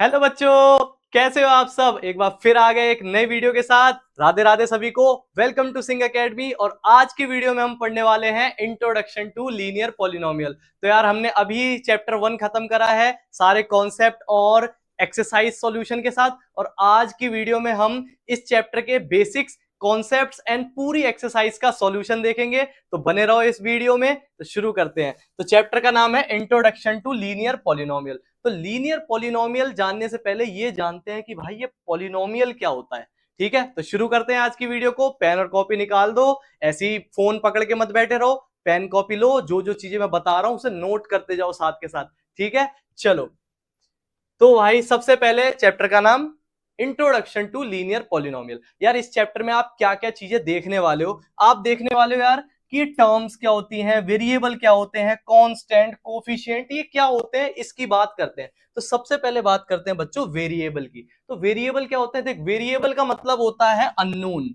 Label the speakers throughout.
Speaker 1: Hello बच्चों, कैसे हो आप सब। एक बार फिर आ गए एक नई वीडियो के साथ। राधे राधे सभी को। Welcome to sing academy. और आज की वीडियो में हम पढ़ने वाले हैं इंट्रोडक्शन टू लीनियर पॉलिनोमियल। तो यार हमने अभी चैप्टर 1 खत्म करा है सारे कॉन्सेप्ट और एक्सरसाइज सॉल्यूशन के साथ। और आज की वीडियो में हम इस चैप्टर के बेसिक्स, कॉन्सेप्ट्स एंड पूरी एक्सरसाइज का सॉल्यूशन देखेंगे। तो बने रहो इस वीडियो में। तो शुरू करते हैं। तो चैप्टर का नाम है इंट्रोडक्शन टू लीनियर पॉलिनोमियल। तो लीनियर पॉलिनोमियल जानने से पहले ये जानते हैं कि भाई ये पॉलिनोमियल क्या होता है। ठीक है, तो शुरू करते हैं आज की वीडियो को। पेन और कॉपी निकाल दो, ऐसे ही फोन पकड़ के मत बैठे रहो। पेन कॉपी लो, जो जो चीजें मैं बता रहा हूं उसे नोट करते जाओ साथ के साथ। ठीक है, चलो। तो भाई सबसे पहले चैप्टर का नाम इंट्रोडक्शन टू लीनियर पॉलिनोमियल। यार इस चैप्टर में आप क्या क्या चीजें देखने वाले हो। आप देखने वाले हो यार कि टर्म्स क्या होती हैं, वेरिएबल क्या होते हैं, कांस्टेंट, कोफिशिएंट, ये क्या होते हैं, इसकी बात करते हैं। तो सबसे पहले बात करते हैं बच्चों वेरिएबल की। तो वेरिएबल क्या होते हैं। देख, वेरिएबल का मतलब होता है अननोन।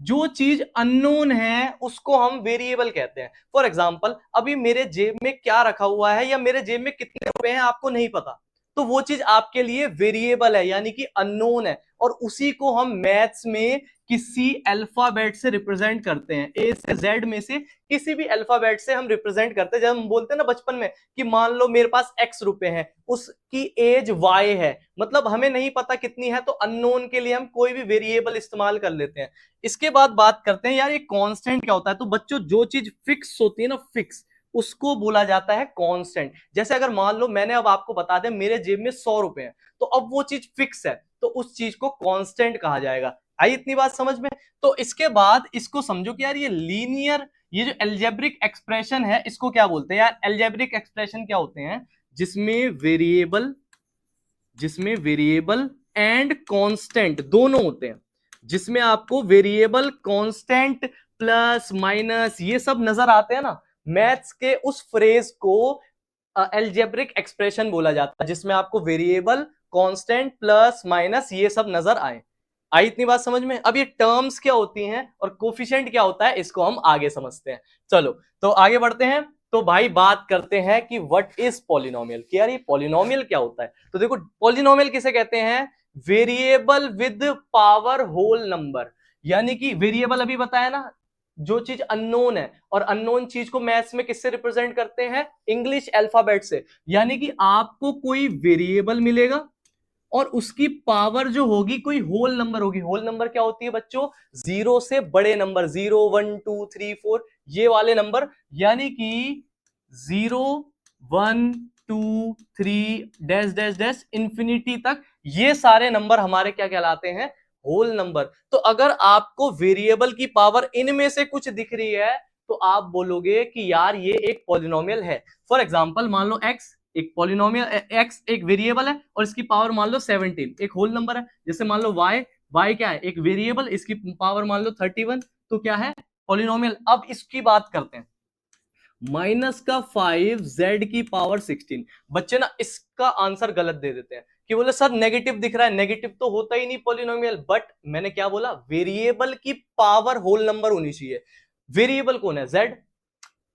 Speaker 1: जो चीज अननोन है उसको हम वेरिएबल कहते हैं। फॉर एग्जाम्पल, अभी मेरे जेब में क्या रखा हुआ है या मेरे जेब में कितने रुपए हैं आपको नहीं पता, तो वो चीज आपके लिए वेरिएबल है, यानी कि अननोन है। और उसी को हम मैथ्स में किसी अल्फाबेट से रिप्रेजेंट करते हैं। ए से जेड में से किसी भी अल्फाबेट से हम रिप्रेजेंट करते हैं। जब हम बोलते हैं ना बचपन में कि मान लो मेरे पास एक्स रुपए हैं, उसकी एज वाई है, मतलब हमें नहीं पता कितनी है, तो अननोन के लिए हम कोई भी वेरिएबल इस्तेमाल कर लेते हैं। इसके बाद बात करते हैं यार ये कांस्टेंट क्या होता है। तो बच्चों जो चीज फिक्स होती है ना, फिक्स, उसको बोला जाता है कांस्टेंट। जैसे अगर मान लो मैंने अब आपको बता दें मेरे जेब में 100 रुपए हैं, तो अब वो चीज फिक्स है, तो उस चीज को कांस्टेंट कहा जाएगा। आई इतनी बात समझ में। तो इसके बाद इसको समझो कि यार ये लीनियर, ये जो अलजेब्रिक एक्सप्रेशन है इसको क्या बोलते हैं। यार अलजेब्रिक एक्सप्रेशन क्या होते हैं, जिसमें वेरिएबल एंड कांस्टेंट दोनों होते हैं। जिसमें आपको वेरिएबल, कांस्टेंट, प्लस माइनस ये सब नजर आते हैं ना, मैथ्स के उस फ्रेज को अलजेब्रिक एक्सप्रेशन बोला जाता है, जिसमें आपको वेरिएबल, कांस्टेंट, प्लस माइनस ये सब नजर आए। आई इतनी बात समझ में। अब ये टर्म्स क्या होती हैं और कोफिशिएंट क्या होता है, इसको हम आगे समझते हैं। चलो, तो आगे बढ़ते हैं। तो भाई बात करते हैं कि व्हाट इज पॉलिनोमियल, कि यार ये पॉलिनोमियल क्या होता है। तो देखो, पॉलिनोमियल किसे कहते हैं, variable with power whole number. यानी कि वेरिएबल अभी बताया ना, जो चीज अननोन है, और अननोन चीज को मैथ्स में किससे रिप्रेजेंट करते हैं, इंग्लिश अल्फाबेट से। यानी कि आपको कोई वेरिएबल मिलेगा और उसकी पावर जो होगी कोई होल नंबर होगी। होल नंबर क्या होती है बच्चों, जीरो से बड़े नंबर, 0 1 2 3 4 ये वाले नंबर। यानी कि 0 1 2 3 डैश डैश डैश इंफिनिटी तक, ये सारे नंबर हमारे क्या कहलाते हैं, होल नंबर। तो अगर आपको वेरिएबल की पावर इनमें से कुछ दिख रही है, तो आप बोलोगे कि यार ये एक पॉलिनोमियल है। फॉर एग्जाम्पल, मान लो एक्स एक पॉलिनोमियल, एक्स एक वेरिएबल है और इसकी पावर मान लो 17, एक होल नंबर है। जैसे मान लो वाई, वाई क्या है, एक वेरिएबल, इसकी पावर मान लो 31, तो क्या है, पॉलिनोमियल। अब इसकी बात करते हैं, -5 जेड की पावर 16। बच्चे ना इसका आंसर गलत दे देते हैं कि बोले सर नेगेटिव दिख रहा है, नेगेटिव तो होता ही नहीं पॉलिनोमियल। बट मैंने क्या बोला, वेरिएबल की पावर होल नंबर होनी चाहिए। वेरिएबल कौन है, जेड,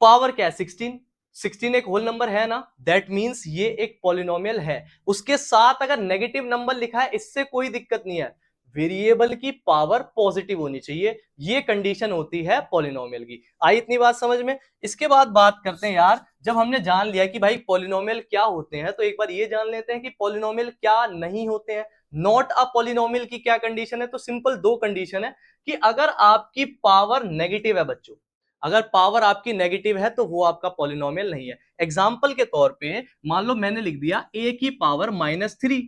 Speaker 1: पावर क्या है 16, 16 एक होल नंबर है ना, दैट मींस ये एक पॉलिनोमियल है। उसके साथ अगर नेगेटिव नंबर लिखा है इससे कोई दिक्कत नहीं है, वेरिएबल की पावर पॉजिटिव होनी चाहिए, ये कंडीशन होती है पॉलिनोमियल की। आई इतनी बात समझ में। इसके बाद बात करते हैं यार, जब हमने जान लिया कि भाई पॉलिनोमियल क्या होते हैं, तो एक बार ये जान लेते हैं कि पॉलिनोमियल क्या नहीं होते हैं। नॉट अ पॉलिनोमियल की क्या कंडीशन है, तो सिंपल दो कंडीशन है कि अगर आपकी पावर नेगेटिव है बच्चों, अगर पावर आपकी नेगेटिव है तो वो आपका पॉलिनोमियल नहीं है। एग्जाम्पल के तौर पे मान लो मैंने लिख दिया a की पावर -3,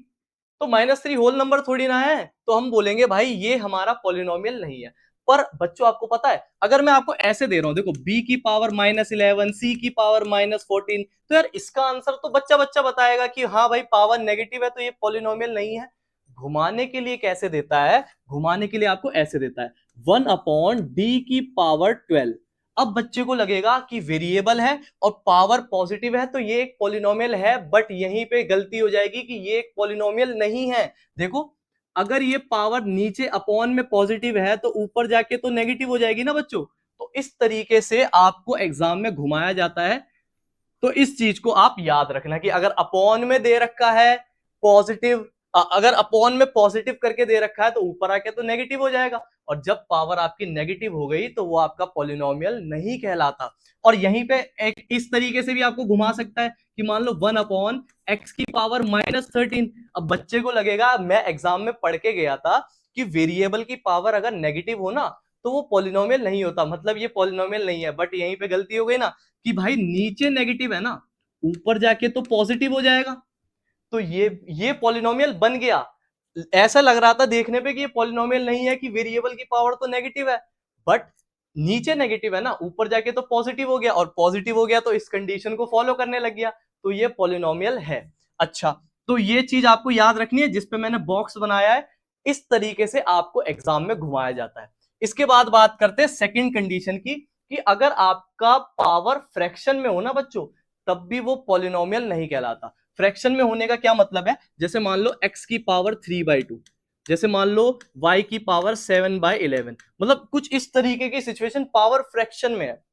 Speaker 1: तो -3 होल नंबर थोड़ी ना है, तो हम बोलेंगे भाई ये हमारा पॉलिनोमियल नहीं है। पर बच्चों आपको पता है, अगर मैं आपको ऐसे दे रहा हूं, देखो b की पावर -11, c की पावर -14, तो यार इसका आंसर तो बच्चा बच्चा बताएगा कि हाँ भाई पावर नेगेटिव है तो ये पॉलिनोमियल नहीं है। घुमाने के लिए कैसे देता है, घुमाने के लिए आपको ऐसे देता है, 1/d की पावर 12। अब बच्चे को लगेगा कि वेरिएबल है और पावर पॉजिटिव है तो ये एक पॉलिनोमियल है, बट यहीं पे गलती हो जाएगी कि ये एक पॉलिनोमियल नहीं है। देखो, अगर ये पावर नीचे अपॉन में पॉजिटिव है तो ऊपर जाके तो नेगेटिव हो जाएगी ना बच्चों। तो इस तरीके से आपको एग्जाम में घुमाया जाता है। तो इस चीज को आप याद रखना कि अगर अपॉन में दे रखा है पॉजिटिव, अगर अपॉन में पॉजिटिव करके दे रखा है तो ऊपर आके तो नेगेटिव हो जाएगा, और जब पावर आपकी नेगेटिव हो गई तो वो आपका पॉलिनोमियल नहीं कहलाता। और यहीं पे एक इस तरीके से भी आपको घुमा सकता है कि मान लो 1/x⁻13। अब बच्चे को लगेगा, मैं एग्जाम में पढ़ के गया था कि वेरिएबल की पावर अगर नेगेटिव हो ना तो वो पॉलिनोमियल नहीं होता, मतलब ये पॉलिनोमियल नहीं है। बट यहीं पे गलती हो गई ना कि भाई नीचे नेगेटिव है ना, ऊपर जाके तो पॉजिटिव हो जाएगा, तो ये पॉलिनोमियल बन गया। ऐसा लग रहा था देखने पे कि ये पॉलिनोमियल नहीं है, कि वेरिएबल की पावर तो नेगेटिव है, बट नीचे नेगेटिव है ना, ऊपर जाके तो पॉजिटिव हो गया, और पॉजिटिव हो गया तो इस कंडीशन को फॉलो करने लग गया, तो ये पॉलिनोमियल है। अच्छा, तो ये चीज आपको याद रखनी है, जिसपे मैंने बॉक्स बनाया है, इस तरीके से आपको एग्जाम में घुमाया जाता है। इसके बाद बात करते हैं सेकंड कंडीशन की, कि अगर आपका पावर फ्रैक्शन में हो ना बच्चों, तब भी वो पॉलिनोमियल नहीं कहलाता। फ्रैक्शन में होने का क्या मतलब है, जैसे मान लो x की पावर 3/2, जैसे मान लो y की पावर 7/11, मतलब कुछ इस तरीके की सिचुएशन पावर फ्रैक्शन में है,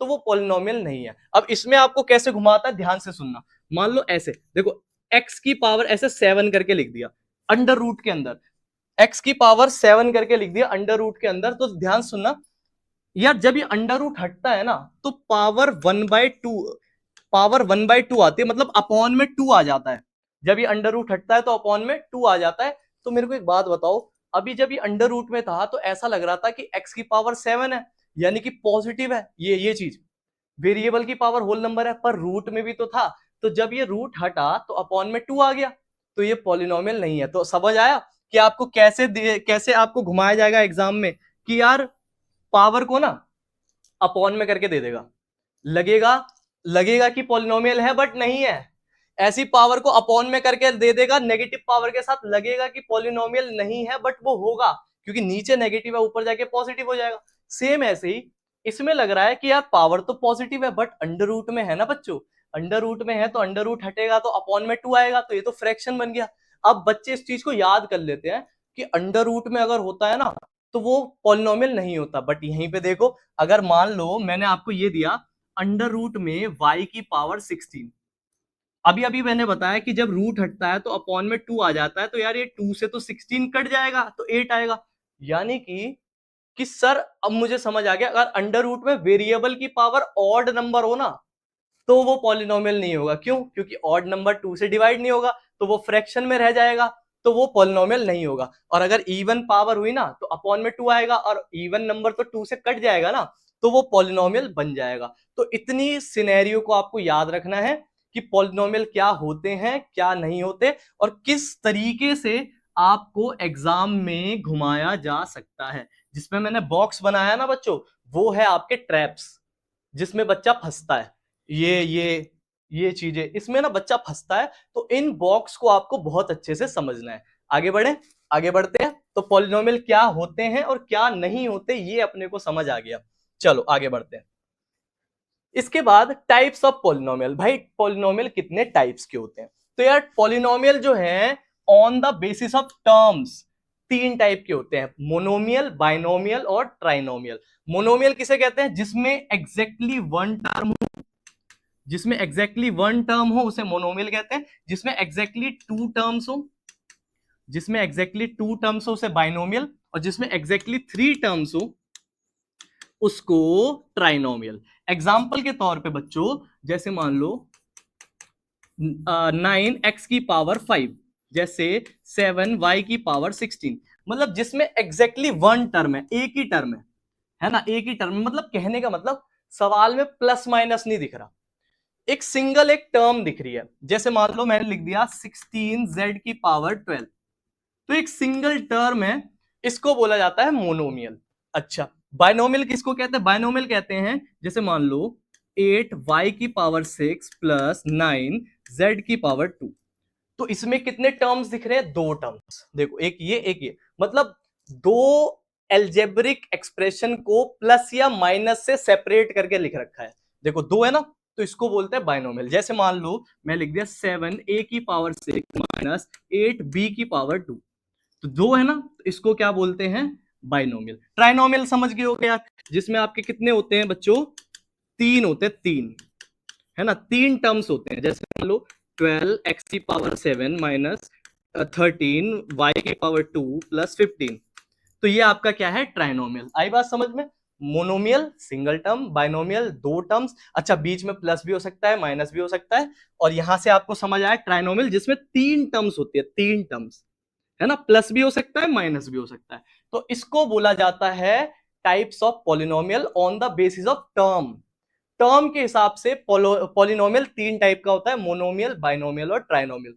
Speaker 1: तो वो पॉलिनोमियल नहीं है। अब इसमें आपको कैसे घुमाता है, ध्यान से सुनना। मान लो ऐसे देखो, x की पावर ऐसे 7 करके लिख दिया अंडर रूट के अंदर, x की पावर 7 करके लिख दिया अंडर रूट के अंदर, तो ध्यान सुनना यार, जब ये अंडर रूट हटता है ना तो पावर 1/2 आती है, मतलब अपॉन में 2 आ जाता है। जब ये अंडर रूट हटता है तो अपॉन में 2 आ जाता है। तो मेरे को एक बात बताओ, अभी जब ये अंडर रूट में था तो ऐसा लग रहा था कि x की पावर 7 है, यानी कि पॉजिटिव है, ये चीज वेरिएबल की पावर होल नंबर है, पर रूट में भी तो था। तो जब ये रूट हटा तो अपॉन में 2 आ गया, तो ये पॉलिनोमियल नहीं है। तो समझ आया कि आपको कैसे आपको घुमाया जाएगा एग्जाम में, कि यार पावर को ना अपॉन में करके दे देगा, लगेगा लगेगा कि पॉलिनोमियल है, बट नहीं है। ऐसी पावर को अपॉन में करके दे देगा नेगेटिव पावर के साथ, लगेगा कि पॉलिनोमियल नहीं है, बट वो होगा, क्योंकि नीचे नेगेटिव है ऊपर जाके पॉजिटिव हो जाएगा। सेम ऐसे ही इसमें लग रहा है कि यार पावर तो पॉजिटिव है, बट अंडर रूट में है ना बच्चों, अंडर रूट में है तो अंडर रूट हटेगा तो अपॉन में 2 आएगा, तो ये तो फ्रैक्शन बन गया। अब बच्चे इस चीज को याद कर लेते हैं कि अंडर रूट में अगर होता है ना तो वो पॉलिनोमियल नहीं होता। बट यहीं पे देखो, अगर मान लो मैंने आपको ये दिया अंडर रूट में y की पावर 16, अभी अभी मैंने बताया कि जब रूट हटता है तो अपॉन में 2 आ जाता है, तो यार ये 2 से तो 16 कट जाएगा तो 8 आएगा। यानी कि सर, अब मुझे समझ आ गया, अगर अंडर रूट में वेरिएबल की पावर ऑड नंबर हो ना तो वो पॉलिनोमियल नहीं होगा। क्यों? क्योंकि ऑड नंबर 2 से डिवाइड नहीं होगा, तो वो फ्रैक्शन में रह जाएगा, तो वो पॉलिनोमियल नहीं होगा। और अगर इवन पावर हुई ना तो अपॉन में 2 आएगा, और इवन नंबर तो 2 से कट जाएगा ना, तो वो पॉलिनोमियल बन जाएगा। तो इतनी सिनेरियो को आपको याद रखना है कि पॉलिनोमियल क्या होते हैं, क्या नहीं होते, और किस तरीके से आपको एग्जाम में घुमाया जा सकता है। जिसमें मैंने बॉक्स बनाया ना बच्चों, वो है आपके ट्रैप्स, जिसमें बच्चा फंसता है। ये चीजें इसमें ना बच्चा फंसता है, तो इन बॉक्स को आपको बहुत अच्छे से समझना है। आगे बढ़ते हैं। तो पॉलिनोमियल क्या होते हैं और क्या नहीं होते, ये अपने को समझ आ गया। चलो आगे बढ़ते हैं। इसके बाद टाइप्स ऑफ पॉलिनोमियल। भाई पॉलिनोमियल कितने टाइप्स के होते हैं, तो यार पॉलिनोमियल जो है on the basis of terms 3 type के होते हैं, मोनोमियल, बाइनोमियल और ट्राइनोमियल। मोनोमियल किसे कहते हैं, जिसमें एग्जैक्टली वन टर्म हो उसे मोनोमियल कहते हैं, जिसमें एग्जैक्टली टू टर्म्स हो उसे बाइनोमियल, और जिसमें एग्जैक्टली 3 टर्म्स हो उसको ट्राइनोमियल। एग्जाम्पल के तौर पे बच्चों, जैसे मान लो 9x की पावर 5, जैसे 7y की पावर 16, मतलब जिसमें एग्जैक्टली वन टर्म है, एक ही टर्म है ना, एक ही टर्म, मतलब कहने का मतलब सवाल में प्लस माइनस नहीं दिख रहा, एक सिंगल एक टर्म दिख रही है। जैसे मान लो मैंने लिख दिया 16z की पावर 12, तो एक सिंगल टर्म है, इसको बोला जाता है मोनोमियल। अच्छा, बाइनोमियल किसको कहते हैं, बाइनोमियल कहते हैं जैसे मान लो 8y की पावर 6 प्लस 9z की पावर 2, तो इसमें कितने टर्म्स दिख रहे हैं, 2 टर्म्स। देखो एक ये मतलब दो एल्जेब्रिक एक्सप्रेशन को प्लस या माइनस से सेपरेट करके लिख रखा है। देखो 2 है ना, तो इसको बोलते हैं बाइनोमियल। जैसे मान लो मैं लिख दिया 7a की पावर 6 माइनस 8b की पावर 2, तो 2 है ना, तो इसको क्या बोलते हैं, बाइनोमियल। ट्राइनोमियल समझ गए हो क्या, जिसमें आपके कितने होते हैं बच्चों, 3 होते हैं, 3 है ना, 3 टर्म्स होते हैं। जैसे मान लो 12x की पावर 7 माइनस 13 y की पावर 2 प्लस 15। तो ये आपका क्या है, ट्राइनोमियल। आई बात समझ में? मोनोमियल सिंगल टर्म, बाइनोमियल दो टर्म्स, अच्छा बीच में प्लस भी हो सकता है माइनस भी हो सकता है, और यहां से आपको समझ आया ट्राइनोमियल जिसमें तीन टर्म्स होती है, तीन टर्म्स है ना, प्लस भी हो सकता है माइनस भी हो सकता है। तो इसको बोला जाता है types of polynomial on the basis of term. Term के हिसाब से पॉलिनोमियल तीन टाइप का होता है, मोनोमियल, बाइनोमियल और ट्राइनोमियल।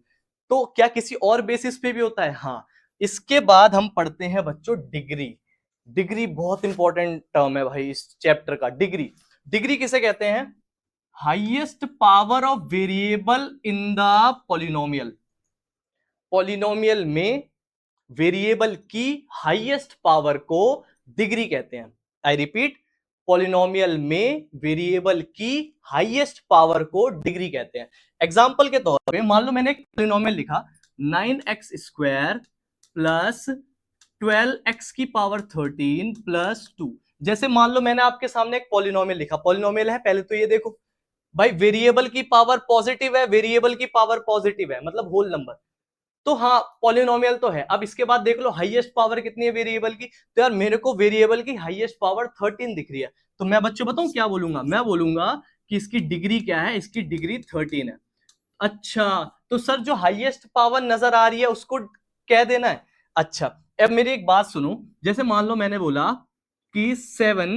Speaker 1: तो क्या किसी और बेसिस पे भी होता है? हाँ। इसके बाद हम पढ़ते हैं बच्चों डिग्री। डिग्री बहुत इंपॉर्टेंट टर्म है भाई इस चैप्टर का। डिग्री, डिग्री किसे कहते हैं? Highest power of variable in the polynomial. Polynomial में वेरिएबल की हाईएस्ट पावर को डिग्री कहते हैं। आई रिपीट, पॉलिनोमियल में वेरिएबल की हाईएस्ट पावर को डिग्री कहते हैं। एग्जांपल के तौर पे मान लो मैंने एक पॉलिनोमियल लिखा 9x स्क्वायर प्लस 12x की पावर 13 प्लस 2। जैसे मान लो मैंने आपके सामने एक पॉलिनोमियल लिखा, पॉलिनोमियल है, पहले तो ये देखो भाई वेरिएबल की पावर पॉजिटिव है, वेरिएबल की पावर पॉजिटिव है मतलब होल नंबर, तो हाँ पॉलिनोमियल तो है। अब इसके बाद देख लो हाईएस्ट पावर कितनी है वेरिएबल की, तो यार मेरे को वेरिएबल की हाईएस्ट पावर 13 दिख रही है, तो मैं बच्चों बताऊं क्या बोलूंगा? मैं बोलूंगा कि इसकी डिग्री क्या है, इसकी डिग्री 13 है। अच्छा, तो सर जो हाईएस्ट पावर नजर आ रही है उसको कह देना है। अच्छा, अब मेरी एक बात सुनो, जैसे मान लो मैंने बोला कि 7,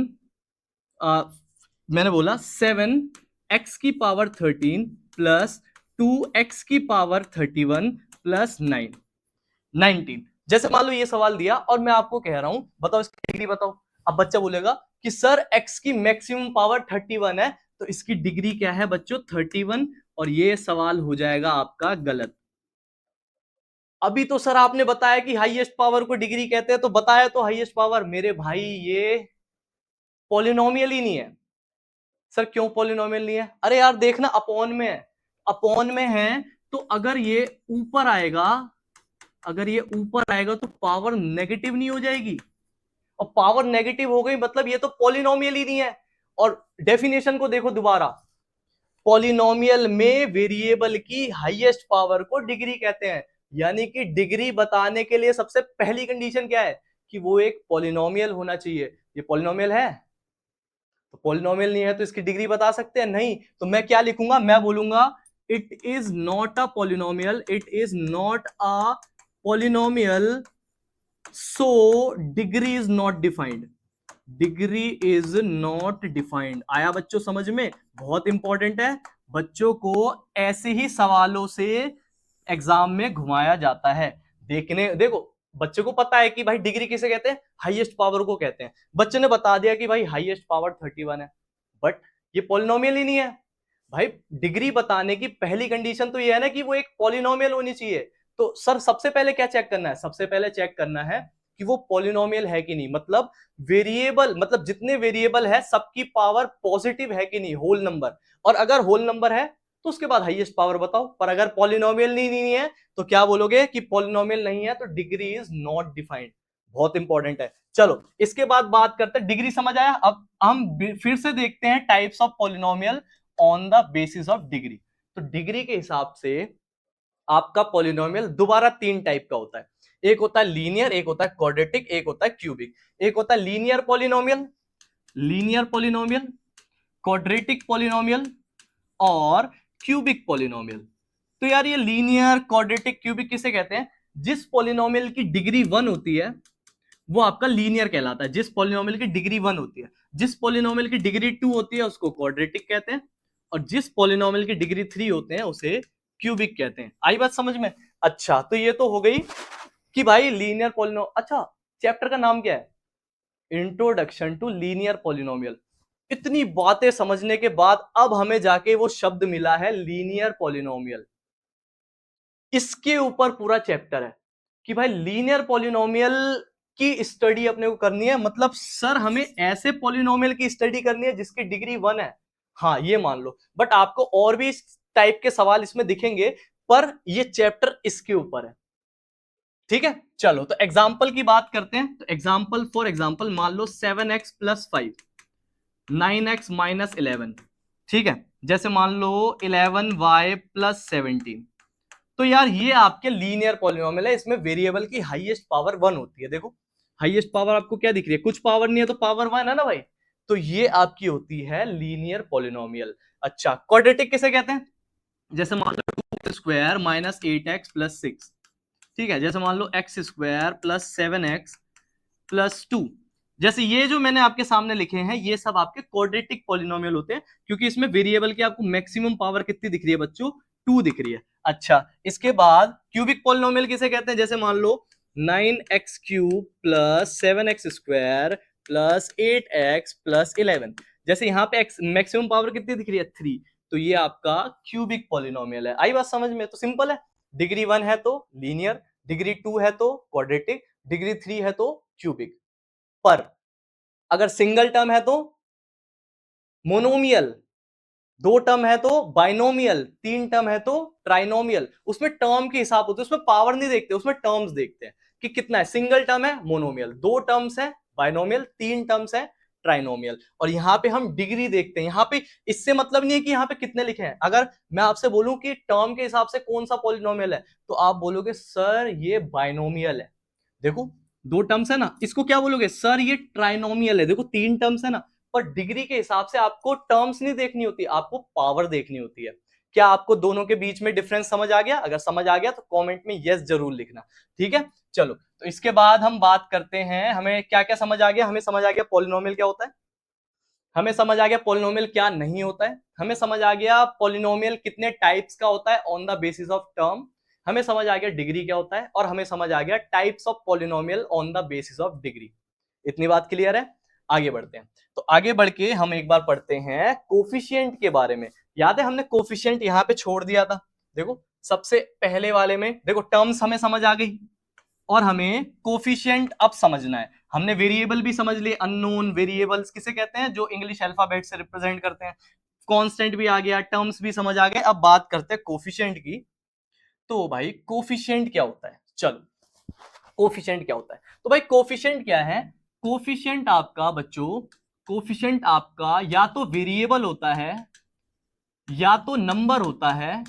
Speaker 1: मैंने बोला 7x की पावर 13 प्लस 2x की पावर 31 प्लस 19। जैसे मान लो ये सवाल दिया और मैं आपको कह रहा हूं बताओ इसकी डिग्री बताओ। अब बच्चा बोलेगा कि सर x की मैक्सिमम पावर 31 है, तो इसकी डिग्री क्या है बच्चों? 31, और ये सवाल हो जाएगा आपका गलत। अभी तो सर आपने बताया कि हाईएस्ट पावर को डिग्री कहते हैं, तो बताया तो हाईएस्ट पावर, मेरे भाई ये पॉलिनोमियल ही नहीं है। सर क्यों पॉलिनोमियल नहीं है? अरे यार देखना अपॉन में है, अपॉन में है, तो अगर ये ऊपर आएगा, अगर ये ऊपर आएगा तो पावर नेगेटिव नहीं हो जाएगी? और पावर नेगेटिव हो गई मतलब ये तो पॉलिनोमियल ही नहीं है। और डेफिनेशन को देखो दोबारा, पॉलिनोमियल में वेरिएबल की हाईएस्ट पावर को डिग्री कहते हैं। यानी कि डिग्री बताने के लिए सबसे पहली कंडीशन क्या है? कि वो एक पॉलिनोमियल होना चाहिए। ये पॉलिनोमियल है? तो पॉलिनोमियल नहीं है तो इसकी डिग्री बता सकते हैं? नहीं। तो मैं क्या लिखूंगा? मैं बोलूंगा it is not a polynomial, it is not a polynomial, so degree is not defined, degree is not defined. आया बच्चों समझ में? बहुत इंपॉर्टेंट है, बच्चों को ऐसे ही सवालों से एग्जाम में घुमाया जाता है। देखने देखो, बच्चे को पता है कि भाई डिग्री किसे कहते हैं? हाईएस्ट पावर को कहते हैं। बच्चे ने बता दिया कि भाई हाईएस्ट पावर 31 है, बट ये पॉलिनोमियल ही नहीं है। भाई डिग्री बताने की पहली कंडीशन तो ये है ना कि वो एक पॉलिनोमियल होनी चाहिए। तो सर सबसे पहले क्या चेक करना है? सबसे पहले चेक करना है कि वो पॉलिनोमियल है कि नहीं, मतलब वेरिएबल, मतलब जितने वेरिएबल है सबकी पावर पॉजिटिव है कि नहीं, होल नंबर। और अगर होल नंबर है तो उसके बाद हाईएस्ट पावर बताओ। पर अगर पॉलिनोमियल नहीं है तो क्या बोलोगे? कि पॉलिनोमियल नहीं है तो डिग्री इज नॉट डिफाइंड। बहुत इंपॉर्टेंट है। चलो इसके बाद बात करते हैं, डिग्री समझ आया। अब हम फिर से देखते हैं types of polynomial on the basis of degree. तो डिग्री के हिसाब से आपका पॉलिनोमियल दोबारा तीन टाइप का होता है। एक होता है लीनियर, एक होता है क्वाड्रेटिक, एक होता है क्यूबिक। एक होता है linear polynomial, linear polynomial, quadratic polynomial और क्यूबिक पॉलिनोमियल। तो यार ये लीनियर, क्वाड्रेटिक, क्यूबिक किसे कहते हैं? जिस पॉलिनोमियल की डिग्री 1 होती है वो आपका लीनियर कहलाता है, जिस पॉलिनोमियल की डिग्री 1 होती है। जिस पॉलिनोमियल की डिग्री 2 होती है उसको क्वाड्रेटिक कहते हैं, और जिस पॉलिनोमियल की डिग्री 3 होते हैं उसे क्यूबिक कहते हैं। आई बात समझ में? अच्छा, तो ये तो हो गई कि भाई लीनियर पॉलिनो, अच्छा चैप्टर का नाम क्या है? Introduction to linear polynomial. इतनी बातें समझने के बाद अब हमें जाके वो शब्द मिला है लीनियर पॉलिनोमियल। इसके ऊपर पूरा चैप्टर है कि भाई लीनियर पॉलिनोमियल की स्टडी अपने को करनी है, मतलब सर हमें ऐसे पॉलिनोमियल की स्टडी करनी है जिसकी डिग्री 1 है। हाँ ये मान लो, बट आपको और भी टाइप के सवाल इसमें दिखेंगे, पर ये चैप्टर इसके ऊपर है। ठीक है, चलो तो एग्जाम्पल की बात करते हैं। तो एग्जाम्पल, फॉर एग्जाम्पल मान लो 7x प्लस 5, 9x माइनस 11। ठीक है, जैसे मान लो 11y प्लस 17, तो यार ये आपके लीनियर पॉलिनोमियल है, इसमें वेरिएबल की हाईएस्ट पावर 1 होती है। देखो हाईएस्ट पावर आपको क्या दिख रही है, कुछ पावर नहीं है तो पावर 1 है ना भाई, तो ये आपकी होती है लीनियर पॉलिनोमियल। अच्छा क्वाड्रेटिक किसे कहते हैं, जैसे मान लो एक्स स्क्वायर माइनस 8x+6, ठीक है, जैसे मान लो एक्स स्क्वायर प्लस 7x+2, जैसे ये जो मैंने आपके सामने लिखे हैं ये सब आपके क्वाड्रेटिक पॉलिनोमियल होते हैं, क्योंकि इसमें वेरिएबल की आपको मैक्सिमम पावर कितनी दिख रही है बच्चों, 2 दिख रही है। अच्छा इसके बाद क्यूबिक पॉलिनोमियल किसे कहते हैं, जैसे मान लो 9x³ plus 7x² plus 8x plus 11, जैसे यहाँ पे मैक्सिमम पावर कितनी दिख रही है, 3, तो ये आपका क्यूबिक पॉलिनोमियल है। आई बात समझ में, तो सिंपल है, डिग्री 1 है तो लीनियर, डिग्री 2 है तो क्वाड्रेटिक, डिग्री 3 है तो क्यूबिक। पर अगर सिंगल टर्म है तो मोनोमियल, 2 टर्म है तो बाइनोमियल, 3 टर्म है तो ट्राइनोमियल। उसमें टर्म के हिसाब होते हैं, उसमें पावर नहीं देखते, उसमें टर्म्स देखते हैं कि कितना है। सिंगल टर्म है मोनोमियल, 2 टर्म्स है बाइनोमियल, 3 टर्म्स है ट्राइनोमियल। और यहाँ पे हम डिग्री देखते हैं, यहाँ पे इससे मतलब नहीं है कि यहाँ पे कितने लिखे हैं। अगर मैं आपसे बोलूं कि टर्म के हिसाब से कौन सा पॉलिनोमियल है, तो आप बोलोगे सर ये बाइनोमियल है। देखो 2 टर्म्स है ना, इसको क्या बोलोगे, सर ये ट्राइनोमियल है। देखो 3 टर्म्स है ना, पर डिग्री के हिसाब से आपको टर्म्स नहीं देखनी होती, आपको पावर देखनी होती है। क्या आपको दोनों के बीच में डिफरेंस समझ आ गया, अगर समझ आ गया तो कमेंट में यस जरूर लिखना, ठीक है। चलो तो इसके बाद हम बात करते हैं, हमें क्या क्या समझ आ गया, हमें समझ आ गया पॉलिनोमियल क्या होता है, हमें समझ आ गया पॉलिनोमियल क्या नहीं होता है, हमें समझ आ गया पॉलिनोमियल कितने टाइप्स का होता है on the basis of term, हमें समझ आ गया डिग्री क्या होता है, और हमें समझ आ गया types of polynomial on the basis of degree. इतनी बात क्लियर है, आगे बढ़ते हैं। तो आगे बढ़ के हम एक बार पढ़ते हैं कोफिशिएंट के बारे में। याद है हमने कोफिशिएंट यहाँ पे छोड़ दिया था, देखो सबसे पहले वाले में देखो टर्म्स हमें समझ आ गई, और हमें कोफिशिएंट अब समझना है। हमने वेरिएबल भी समझ लिए, अननोन वेरिएबल्स किसे कहते हैं, जो इंग्लिश अल्फाबेट से रिप्रेजेंट करते हैं, कांस्टेंट भी आ गया, टर्म्स भी समझ आ गए। अब बात करते हैं कोफिशिएंट की। तो भाई कोफिशिएंट क्या होता है, चलो कोफिशिएंट क्या होता है, तो भाई कोफिशिएंट क्या है, कोफिशिएंट आपका बच्चों, कोफिशिएंट आपका या तो वेरिएबल होता है, या तो नंबर होता है,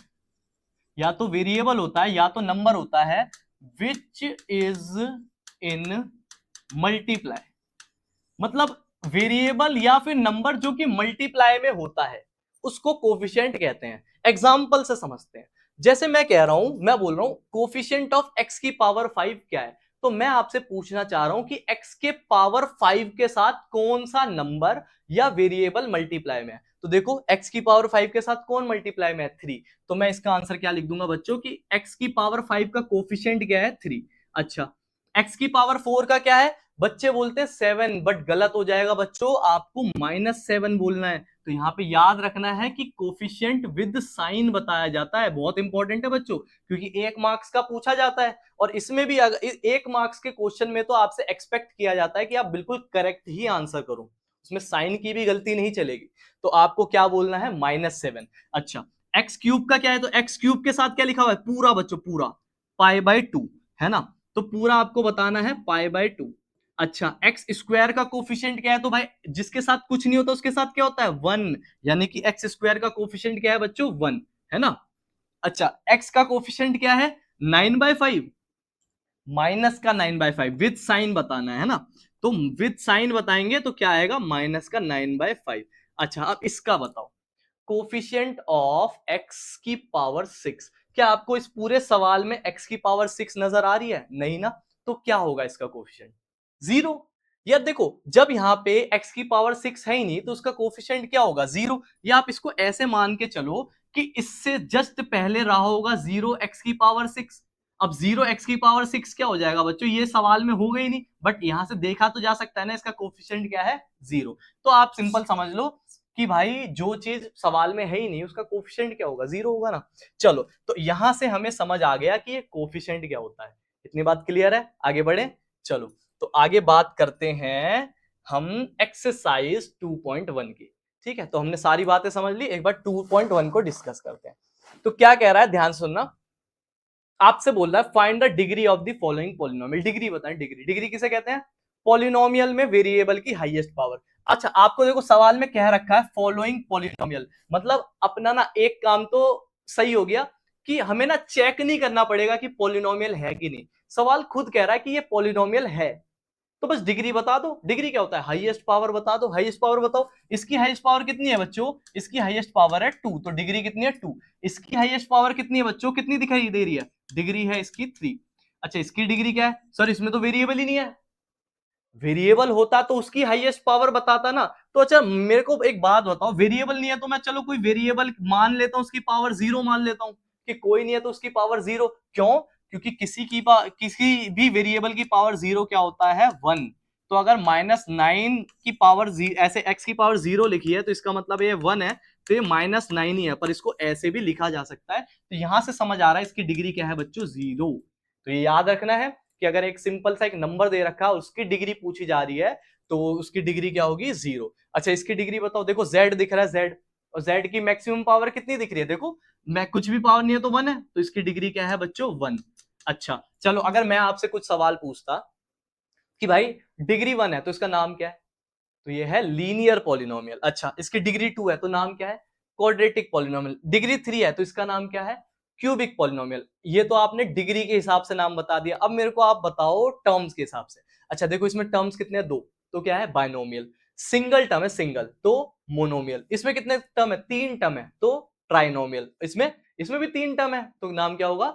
Speaker 1: या तो वेरिएबल होता है या तो नंबर होता है, विच इज इन मल्टीप्लाई। मतलब वेरिएबल या फिर नंबर जो कि मल्टीप्लाई में होता है उसको कोफिशिएंट कहते हैं। एग्जांपल से समझते हैं, जैसे मैं कह रहा हूं, मैं बोल रहा हूं कोफिशिएंट ऑफ x की पावर 5 क्या है, तो मैं आपसे पूछना चाह रहा हूं कि x के पावर 5 के साथ कौन सा नंबर या वेरिएबल मल्टीप्लाई में है। तो देखो x की पावर 5 के साथ कौन मल्टीप्लाई में है, 3, तो मैं इसका आंसर क्या लिख दूंगा बच्चों कि x की पावर 5 का कोफिशिएंट क्या है, 3। अच्छा x की पावर 4 का क्या है, बच्चे बोलते हैं 7, बट गलत हो जाएगा बच्चों, आपको -7 बोलना है। तो यहाँ पे याद रखना है कि कोफिशिएंट विद साइन बताया जाता है, बहुत इंपॉर्टेंट है बच्चों, क्योंकि 1 मार्क्स का पूछा जाता है, और इसमें भी अगर 1 मार्क्स के क्वेश्चन में तो आपसे एक्सपेक्ट किया जाता है कि आप बिल्कुल करेक्ट ही आंसर करो, उसमें साइन की भी गलती नहीं चलेगी। तो आपको क्या बोलना है, -7। अच्छा एक्स क्यूब का क्या है, तो एक्स क्यूब के साथ क्या लिखा हुआ है, पूरा बच्चों पूरा, π/2 है ना, तो पूरा आपको बताना है π/2। अच्छा एक्स स्क्वायर का कोफिशिएंट क्या है, तो भाई जिसके साथ कुछ नहीं होता उसके साथ क्या होता है, 1, यानी कि एक्स स्क्वायर का कोफिशिएंट क्या है बच्चों, 1 है ना। अच्छा एक्स का कोफिशिएंट क्या है, 9/5, माइनस का 9/5, विद साइन बताना है ना, तो विद साइन बताएंगे तो क्या आएगा, -9/5। अच्छा अब इसका बताओ, कोफिशिएंट ऑफ x की पावर 6, क्या आपको इस पूरे सवाल में x की पावर 6 नजर आ रही है, नहीं ना, तो क्या होगा इसका कोफिशिएंट, 0। या देखो जब यहाँ पे x की पावर 6 है ही नहीं तो उसका कोफिशिएंट क्या होगा, 0। या आप इसको ऐसे मान के चलो कि इससे जस्ट पहले रहा होगा 0x की पावर 6। अब 0x की पावर 6 क्या हो जाएगा बच्चों, ये सवाल में होगा ही नहीं, बट यहां से देखा तो जा सकता है ना, इसका कोफिशिएंट क्या है, 0। तो आप सिंपल समझ लो कि भाई जो चीज सवाल में है ही नहीं उसका कोफिशिएंट क्या होगा, 0 होगा ना। चलो तो यहां से हमें समझ आ गया कि ये कोफिशिएंट क्या होता है। इतनी बात क्लियर है, आगे बढ़े। चलो तो आगे बात करते हैं हम एक्सरसाइज 2.1 की। ठीक है, तो हमने सारी बातें समझ ली, एक बार 2.1 को डिस्कस करते हैं। तो क्या कह रहा है, ध्यान सुनना, आपसे बोल रहा है find the degree of the following polynomial. Degree बताएं, डिग्री, डिग्री किसे कहते हैं, पॉलिनोमियल में वेरिएबल की हाईएस्ट पावर। अच्छा आपको देखो सवाल में कह रखा है फॉलोइंग पॉलिनोमियल, मतलब अपना ना एक काम तो सही हो गया कि हमें ना चेक नहीं करना पड़ेगा कि पॉलिनोमियल है कि नहीं, सवाल खुद कह रहा है कि ये पॉलिनोमियल है, तो बस डिग्री बता दो। डिग्री क्या होता है, हाईएस्ट पावर बता दो, हाईएस्ट पावर बताओ। इसकी हाईएस्ट पावर कितनी है बच्चों, इसकी हाईएस्ट पावर है 2, तो डिग्री कितनी है 2। इसकी हाईएस्ट पावर कितनी है बच्चों, कितनी दिखाई दे रही है, डिग्री है इसकी 3। अच्छा इसकी डिग्री क्या है, सर इसमें तो वेरिएबल ही नहीं है, वेरिएबल होता तो उसकी हाईएस्ट पावर बताता ना। तो अच्छा मेरे को एक बात बताओ, वेरिएबल नहीं है तो मैं चलो कोई वेरिएबल मान लेता हूं, उसकी पावर 0 मान लेता हूं, कि कोई नहीं है तो उसकी पावर 0, क्यों, क्योंकि किसी भी वेरिएबल की पावर 0 क्या होता है 1। तो अगर -9 की पावर ऐसे x की पावर 0 लिखी है तो इसका मतलब ये 1 है, तो ये -9 ही है, पर इसको ऐसे भी लिखा जा सकता है। तो यहां से समझ आ रहा है इसकी डिग्री क्या है बच्चों, 0। तो ये याद रखना है कि अगर एक सिंपल सा एक नंबर दे रखा है उसकी डिग्री पूछी जा रही है तो उसकी डिग्री क्या होगी, 0। अच्छा इसकी डिग्री बताओ, देखो z दिख रहा है, z, और z की मैक्सिमम पावर कितनी दिख रही है, देखो मैं कुछ भी पावर नहीं है तो 1 है, तो इसकी डिग्री क्या है बच्चों, 1। अच्छा चलो अगर मैं आपसे कुछ सवाल पूछता कि भाई डिग्री 1 है तो इसका नाम क्या है, तो ये है लीनियर पॉलिनोमियल। अच्छा इसकी डिग्री 2 है तो नाम क्या है, क्वाड्रेटिक पॉलिनोमियल। डिग्री 3 है तो इसका नाम क्या है, क्यूबिक पॉलिनोमियल। ये तो आपने डिग्री के हिसाब से नाम बता दिया, अब मेरे को आप बताओ टर्म्स के हिसाब से। अच्छा देखो इसमें टर्म्स कितने हैं, 2, तो क्या है बाइनोमियल। सिंगल टर्म है सिंगल, तो मोनोमियल। इसमें कितने टर्म है, 3 टर्म है, तो ट्राइनोमियल। इसमें इसमें भी 3 टर्म है तो नाम क्या होगा,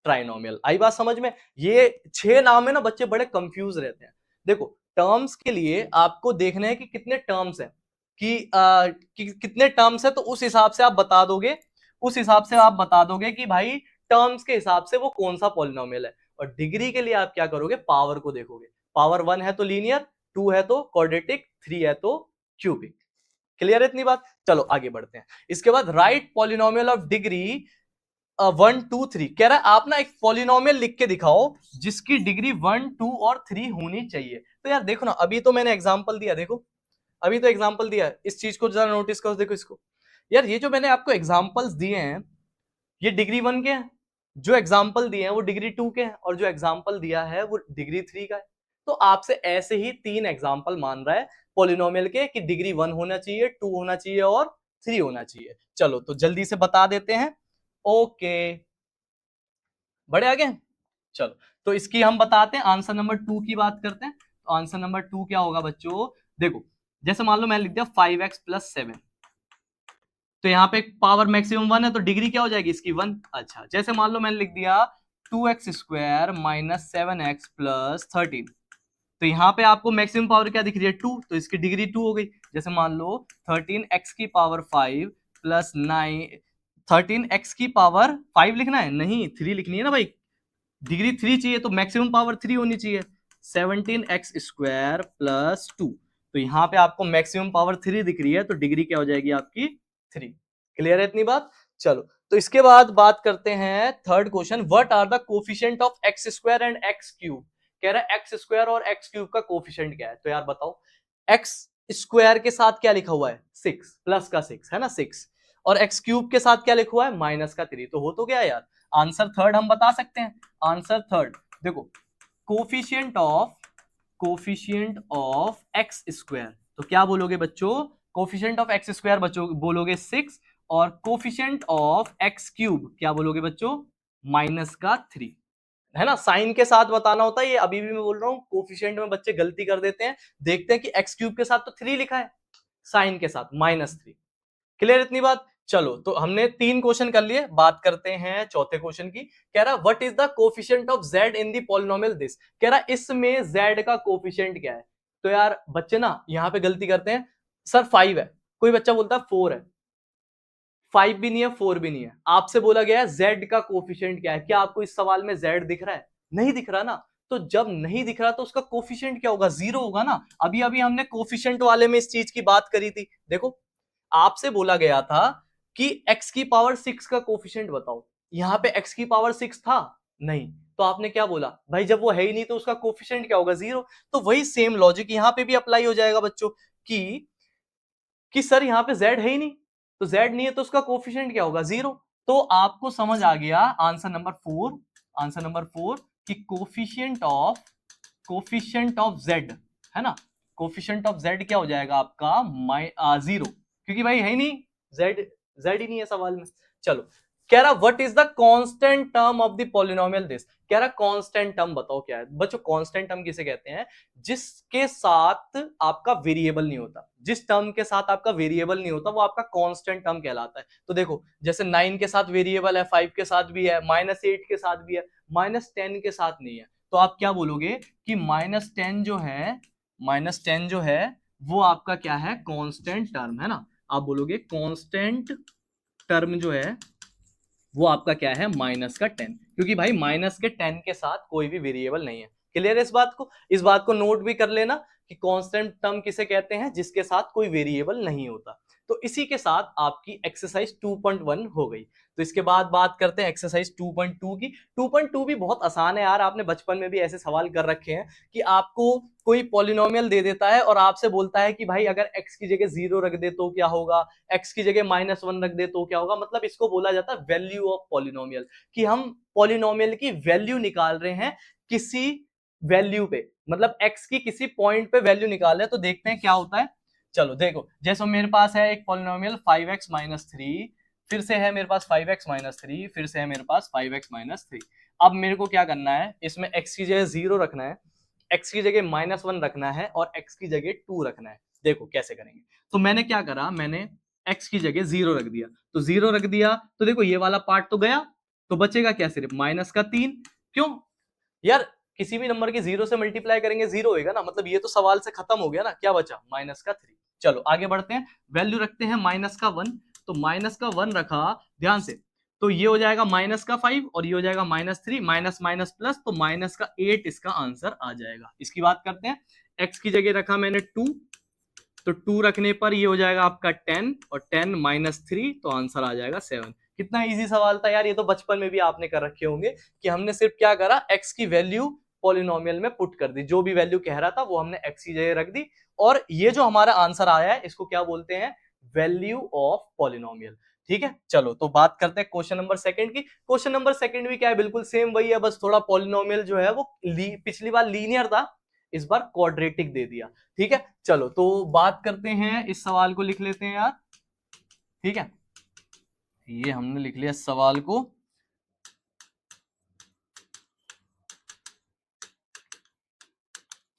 Speaker 1: ट्राइनोमियल। आई बात समझ में, ये 6 नाम है ना, बच्चे बड़े कंफ्यूज रहते हैं। देखो टर्म्स के लिए आपको देखना है कि कितने टर्म्स है, कि कितने टर्म्स है, तो उस हिसाब से आप बता दोगे, उस हिसाब से आप बता दोगे कि भाई टर्म्स के हिसाब से वो कौन सा पॉलिनोमियल है। और डिग्री के लिए आप क्या करोगे, पावर को देखोगे, पावर 1 है तो लीनियर, 2 है तो क्वाड्रेटिक, 3 है तो क्यूबिक। क्लियर है इतनी बात, चलो आगे बढ़ते हैं। इसके बाद राइट पॉलिनोमियल ऑफ डिग्री 1 2 3, कह रहा है आप ना एक पॉलिनोमियल लिख के दिखाओ जिसकी डिग्री 1 2 और 3 होनी चाहिए। तो यार देखो ना, अभी तो मैंने एग्जांपल दिया, देखो अभी तो एग्जांपल दिया है, इस चीज को जरा नोटिस करो, देखो इसको। यार ये जो मैंने आपको एग्जांपल्स दिए हैं ये डिग्री 1 के हैं, जो एग्जांपल दिए हैं वो डिग्री 2 के हैं, और जो एग्जांपल दिया है वो डिग्री 3 का है। तो आपसे ऐसे ही 3 एग्जांपल मान रहा है पॉलिनोमियल के कि डिग्री 1 होना चाहिए, 2 होना चाहिए और 3 होना चाहिए। चलो तो जल्दी से बता देते हैं। ओके बड़े आगे हैं? चलो तो इसकी हम बताते हैं, आंसर नंबर 2 की बात करते हैं। तो आंसर नंबर 2 क्या होगा बच्चों, देखो जैसे मान लो मैंने लिख दिया 5x + 7, तो यहाँ पे पावर मैक्सिमम 1 है तो डिग्री क्या हो जाएगी इसकी 1। अच्छा जैसे मान लो मैंने लिख दिया 2x² - 7x + 13, तो यहाँ पे आपको मैक्सिमम पावर क्या दिख रही है 2, तो इसकी डिग्री 2 हो गई। जैसे मान लो 13x⁵ + 9, 13x⁵ लिखना है, नहीं 3 लिखनी है ना भाई, डिग्री 3 चाहिए तो मैक्सिमम पावर 3 होनी चाहिए। 17x² + 2, तो यहाँ पे आपको मैक्सिमम पावर 3 दिख रही है तो डिग्री क्या हो जाएगी आपकी 3। क्लियर है इतनी बात, चलो तो इसके बाद बात करते हैं third question, what are the coefficient of x² and x³ कह रहा है x² और x³ का कोफिशिएंट क्या है। तो यार बताओ x² के साथ क्या लिखा हुआ है 6, प्लस का 6 है ना 6, और x³ के साथ क्या लिखा हुआ है -3, तो हो तो गया यार। आंसर थर्ड हम बता सकते हैं, आंसर थर्ड देखो कोफिशिएंट ऑफ x², तो क्या बोलोगे बच्चों, कोफिशिएंट ऑफ x² बच्चों बोलोगे 6, और कोफिशिएंट ऑफ x³ क्या बोलोगे बच्चों, -3, है ना। साइन के साथ बताना होता है, ये अभी भी मैं बोल रहा हूं कोफिशिएंट में बच्चे गलती कर देते हैं, देखते हैं कि x³ के साथ तो 3 लिखा है, साइन के साथ -3। क्लियर इतनी बात, चलो तो हमने 3 क्वेश्चन कर लिए, बात करते हैं चौथे क्वेश्चन की। कह रहा what is the coefficient of z in the polynomial this, कह रहा इसमें z का कोफिशिएंट क्या है। तो यार बच्चे ना यहाँ पे गलती करते हैं, सर 5 है, कोई बच्चा बोलता है 4 है, 5 भी नहीं है 4 भी नहीं है, आपसे बोला गया है z का कोफिशिएंट क्या है, क्या आपको इस सवाल में z दिख रहा है, नहीं दिख रहा ना। तो जब नहीं दिख रहा तो उसका कोफिशिएंट क्या होगा, 0 होगा ना। अभी अभी हमने कोफिशिएंट वाले में इस चीज की बात करी थी, देखो आपसे बोला गया था कि x⁵ का कोफिशिएंट बताओ, यहाँ पे x⁵ था नहीं, तो आपने क्या बोला भाई जब वो है ही नहीं तो उसका कोफिशिएंट क्या होगा 0। तो वही सेम लॉजिक यहाँ पे भी अप्लाई हो जाएगा बच्चों कि सर यहाँ पे z है ही नहीं, तो z नहीं है तो उसका कोफिशिएंट क्या होगा 0। तो आपको समझ आ गया आंसर नंबर 4, आंसर नंबर 4 कि कोफिशिएंट ऑफ z है ना, कोफिशिएंट ऑफ z क्या हो जाएगा आपका 0, क्योंकि भाई है ही नहीं, z ही नहीं है सवाल में। चलो कह रहा what is the constant term of the polynomial this, कह रहा कांस्टेंट टर्म बताओ क्या है बच्चों। कांस्टेंट टर्म किसे कहते हैं, जिसके साथ आपका वेरिएबल नहीं होता, जिस टर्म के साथ आपका वेरिएबल नहीं होता वो आपका कांस्टेंट टर्म कहलाता है। तो देखो जैसे 9 के साथ वेरिएबल है, 5 के साथ भी है, -8 के साथ भी है, -10 के साथ नहीं है। तो आप क्या बोलोगे कि -10 जो है, -10 जो है वो आपका क्या है, कांस्टेंट टर्म है ना। आप बोलोगे कांस्टेंट टर्म जो है वो आपका क्या है, -10, क्योंकि भाई -10 के साथ कोई भी वेरिएबल नहीं है। क्लियर है इस बात को, इस बात को नोट भी कर लेना कि कांस्टेंट टर्म किसे कहते हैं, जिसके साथ कोई वेरिएबल नहीं होता। तो इसी के साथ आपकी एक्सरसाइज 2.1 हो गई। तो इसके बाद बात करते हैं एक्सरसाइज 2.2 की। 2.2 भी बहुत आसान है यार, आपने बचपन में भी ऐसे सवाल कर रखे हैं कि आपको कोई पॉलिनोमियल दे देता है और आपसे बोलता है कि भाई अगर x की जगह 0 रख दे तो क्या होगा, x की जगह -1 रख दे तो क्या होगा। मतलब इसको बोला जाता है वैल्यू ऑफ पॉलिनोमियल, कि हम पॉलिनोमियल की वैल्यू निकाल रहे हैं किसी वैल्यू पे, मतलब x की किसी पॉइंट पे वैल्यू निकाल रहे हैं। तो देखते हैं क्या होता है। चलो देखो, जैसे मेरे पास है एक पॉलिनोमियल 5x-3, फिर से है मेरे पास 5x-3, फिर से है मेरे पास 5x-3। अब मेरे को क्या करना है, इसमें x की जगह 0 रखना है, x की जगह -1 रखना है और x की जगह 2 रखना है। देखो कैसे करेंगे। तो मैंने क्या करा, मैंने x की जगह 0 रख दिया, तो 0 रख दिया तो देखो ये वाला पार्ट तो गया, तो बचेगा क्या, सिर्फ -3। क्यों यार, किसी भी नंबर के 0 से मल्टीप्लाई करेंगे 0 होएगा ना, मतलब ये तो सवाल से खत्म हो गया ना, क्या बचा, -3। चलो आगे बढ़ते हैं, वैल्यू रखते हैं -1। तो -1 रखा, ध्यान से, तो ये हो जाएगा -5 और ये हो जाएगा -3, माइनस माइनस प्लस, तो -8 इसका आंसर आ जाएगा। इसकी बात करते हैं, x की जगह रखा मैंने 2, तो 2 रखने पर ये हो जाएगा आपका 10 और 10 -3, तो आंसर आ जाएगा 7। कितना इजी सवाल था यार, ये तो बचपन में भी आपने कर रखे होंगे कि हमने सिर्फ क्या करा, x की वैल्यू पॉलिनोमियल में पुट कर दी, जो भी वैल्यू कह रहा था वो हमने x की जगह रख दी, और ये जो हमारा आंसर आया है इसको क्या बोलते हैं, वैल्यू ऑफ पॉलिनोमियल। ठीक है, चलो तो बात करते हैं क्वेश्चन नंबर सेकंड की। क्वेश्चन नंबर सेकंड भी क्या है, बिल्कुल सेम वही है, बस थोड़ा पॉलिनोमियल जो है वो पिछली बार लीनियर था, इस बार क्वाड्रेटिक दे दिया। ठीक है, चलो तो बात करते हैं, इस सवाल को लिख लेते हैं यार। ठीक है, ये हमने लिख लिया इस सवाल को।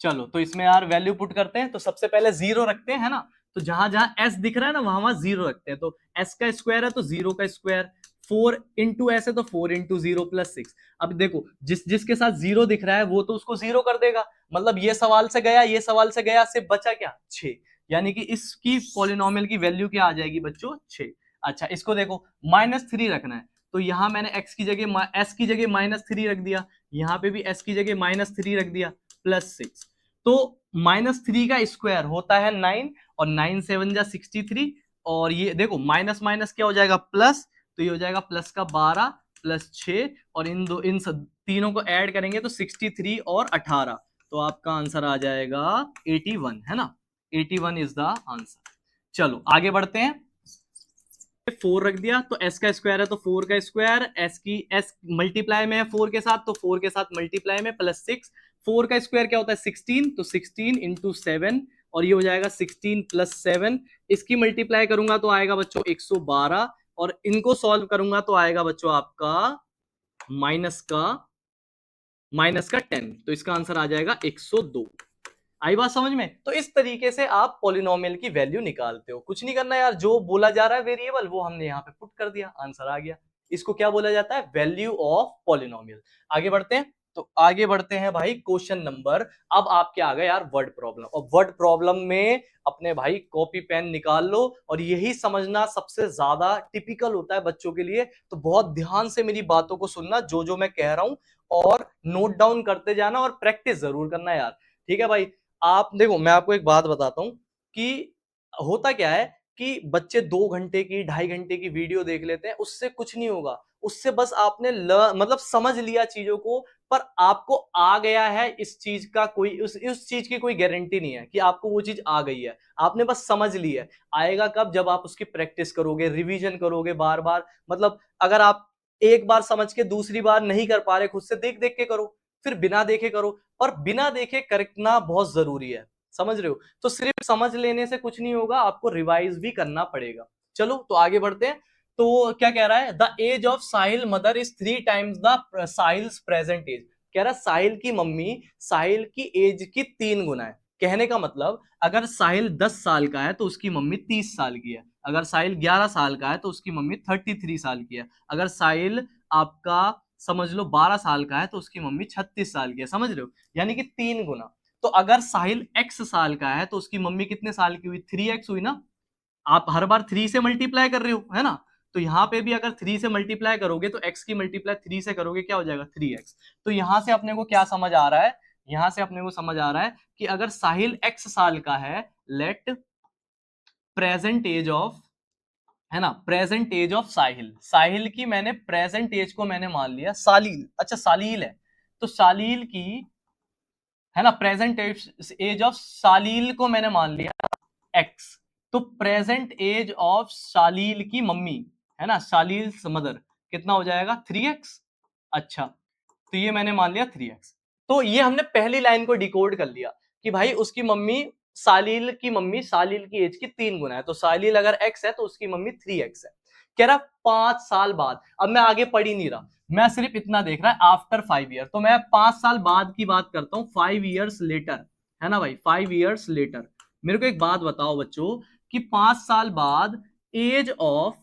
Speaker 1: चलो तो इसमें यार वैल्यू पुट करते हैं, तो सबसे पहले 0 रखते हैं, है ना। तो जहां जहां s दिख रहा है ना वहां वहां 0 रखते हैं। तो s का स्क्वायर है तो 0 का स्क्वायर, 4 इंटू s है तो 4 इंटू 0 प्लस 6। अब देखो जिसके साथ 0 दिख रहा है वो तो उसको 0 कर देगा, मतलब ये सवाल से गया, ये सवाल से गया, सिर्फ बचा क्या, 6। यानी कि इसकी पॉलिनोमियल की वैल्यू क्या आ जाएगी बच्चों, 6। अच्छा इसको देखो, -3 रखना है, तो यहां मैंने x की जगह s की जगह -3 रख दिया, यहां पे भी s की जगह -3 रख दिया, +6। तो -3 का स्क्वायर होता है 9, और 9 7 जा 63, और ये देखो माइनस माइनस क्या हो जाएगा, प्लस, तो ये हो जाएगा प्लस का 12 +6, और इन तीनों को ऐड करेंगे तो 63 और 18, तो आपका आंसर आ जाएगा 81, है ना। 81 इज द आंसर। चलो आगे बढ़ते हैं, 4 रख दिया, तो s का स्क्वायर है तो 4 का स्क्वायर, s मल्टीप्लाई में है 4 के साथ, तो 4 के साथ मल्टीप्लाई में +6। 4 का स्क्वायर क्या होता है, 16, तो 16 इंटू 7, और ये हो जाएगा 16 + 7। इसकी मल्टीप्लाई करूंगा तो आएगा बच्चों 112, और इनको सॉल्व करूंगा तो आएगा बच्चों आपका माइनस का 10, तो इसका आंसर आ जाएगा 102। आई बात समझ में। तो इस तरीके से आप पॉलिनोमियल की वैल्यू निकालते हो, कुछ नहीं करना यार, जो बोला जा रहा है वेरिएबल वो हमने यहाँ पे पुट कर दिया, आंसर आ गया। इसको क्या बोला जाता है, वैल्यू ऑफ पॉलिनोमियल। आगे बढ़ते हैं, तो आगे बढ़ते हैं भाई क्वेश्चन नंबर, अब आपके आ गए यार वर्ड प्रॉब्लम, और वर्ड प्रॉब्लम में अपने भाई कॉपी पेन निकाल लो, और यही समझना सबसे ज्यादा टिपिकल होता है बच्चों के लिए। तो बहुत ध्यान से मेरी बातों को सुनना, जो जो मैं कह रहा हूं, और नोट डाउन करते जाना, और प्रैक्टिस जरूर करना यार। ठीक है भाई, आप देखो मैं आपको एक बात बताता हूं कि होता क्या है कि बच्चे 2 घंटे की 2.5 घंटे की वीडियो देख लेते हैं, उससे कुछ नहीं होगा, उससे बस आपने मतलब समझ लिया चीजों को, पर आपको आ गया है इस चीज का कोई उस चीज की कोई गारंटी नहीं है कि आपको वो चीज आ गई है, आपने बस समझ ली है। आएगा कब, जब आप उसकी प्रैक्टिस करोगे, रिवीजन करोगे बार बार। मतलब अगर आप एक बार समझ के दूसरी बार नहीं कर पा रहे, खुद से देख देख के करो, फिर बिना देखे करो, और बिना देखे करना बहुत जरूरी है, समझ रहे हो। तो सिर्फ समझ लेने से कुछ नहीं होगा, आपको रिवाइज भी करना पड़ेगा। चलो तो आगे बढ़ते हैं। तो क्या कह रहा है, the age of Sahil mother is 3 times the Sahil's present age. कह रहा है साहिल की मम्मी साहिल की एज की 3 गुना है। कहने का मतलब अगर साहिल 10 साल का है तो उसकी मम्मी 30 साल की है, अगर साहिल 11 साल का है तो उसकी मम्मी 33 साल की है, अगर साहिल आपका समझ लो 12 साल का है तो उसकी मम्मी 36 साल की है। समझ रहे हो, यानी कि 3 गुना। तो अगर साहिल x साल का है तो उसकी मम्मी कितने साल की हुई, 3x हुई ना। आप हर बार 3 से मल्टीप्लाई कर रहे हो, है ना। तो यहाँ पे भी अगर 3 से मल्टीप्लाई करोगे तो x की मल्टीप्लाई 3 से करोगे क्या हो जाएगा, 3x। तो यहां से अपने को क्या समझ आ रहा है, यहां से अपने को समझ आ रहा है कि अगर साहिल x साल का है, लेट प्रेजेंट एज ऑफ, है ना, प्रेजेंट एज ऑफ साहिल, साहिल की मैंने प्रेजेंट एज को मैंने मान लिया सालील, अच्छा सालील है, तो सालील की, है ना, प्रेजेंट एज ऑफ सालील को मैंने मान लिया एक्स। तो प्रेजेंट एज ऑफ शालील की मम्मी, है ना, शालील मदर, कितना हो जाएगा, 3x। अच्छा, तो ये मैंने मान लिया 3x। तो ये हमने पहली लाइन को डिकोड कर लिया कि भाई उसकी मम्मी सालील की मम्मी सालील की एज की 3 गुना है, तो सालील अगर x है तो उसकी मम्मी 3x है। कह रहा 5 साल बाद, अब मैं आगे पढ़ ही नहीं रहा, मैं सिर्फ इतना देख रहा है आफ्टर 5 ईयर, तो मैं 5 साल बाद की बात करता हूं, 5 ईयर्स लेटर, है ना भाई, 5 ईयर्स लेटर। मेरे को एक बात बताओ बच्चों कि 5 साल बाद एज ऑफ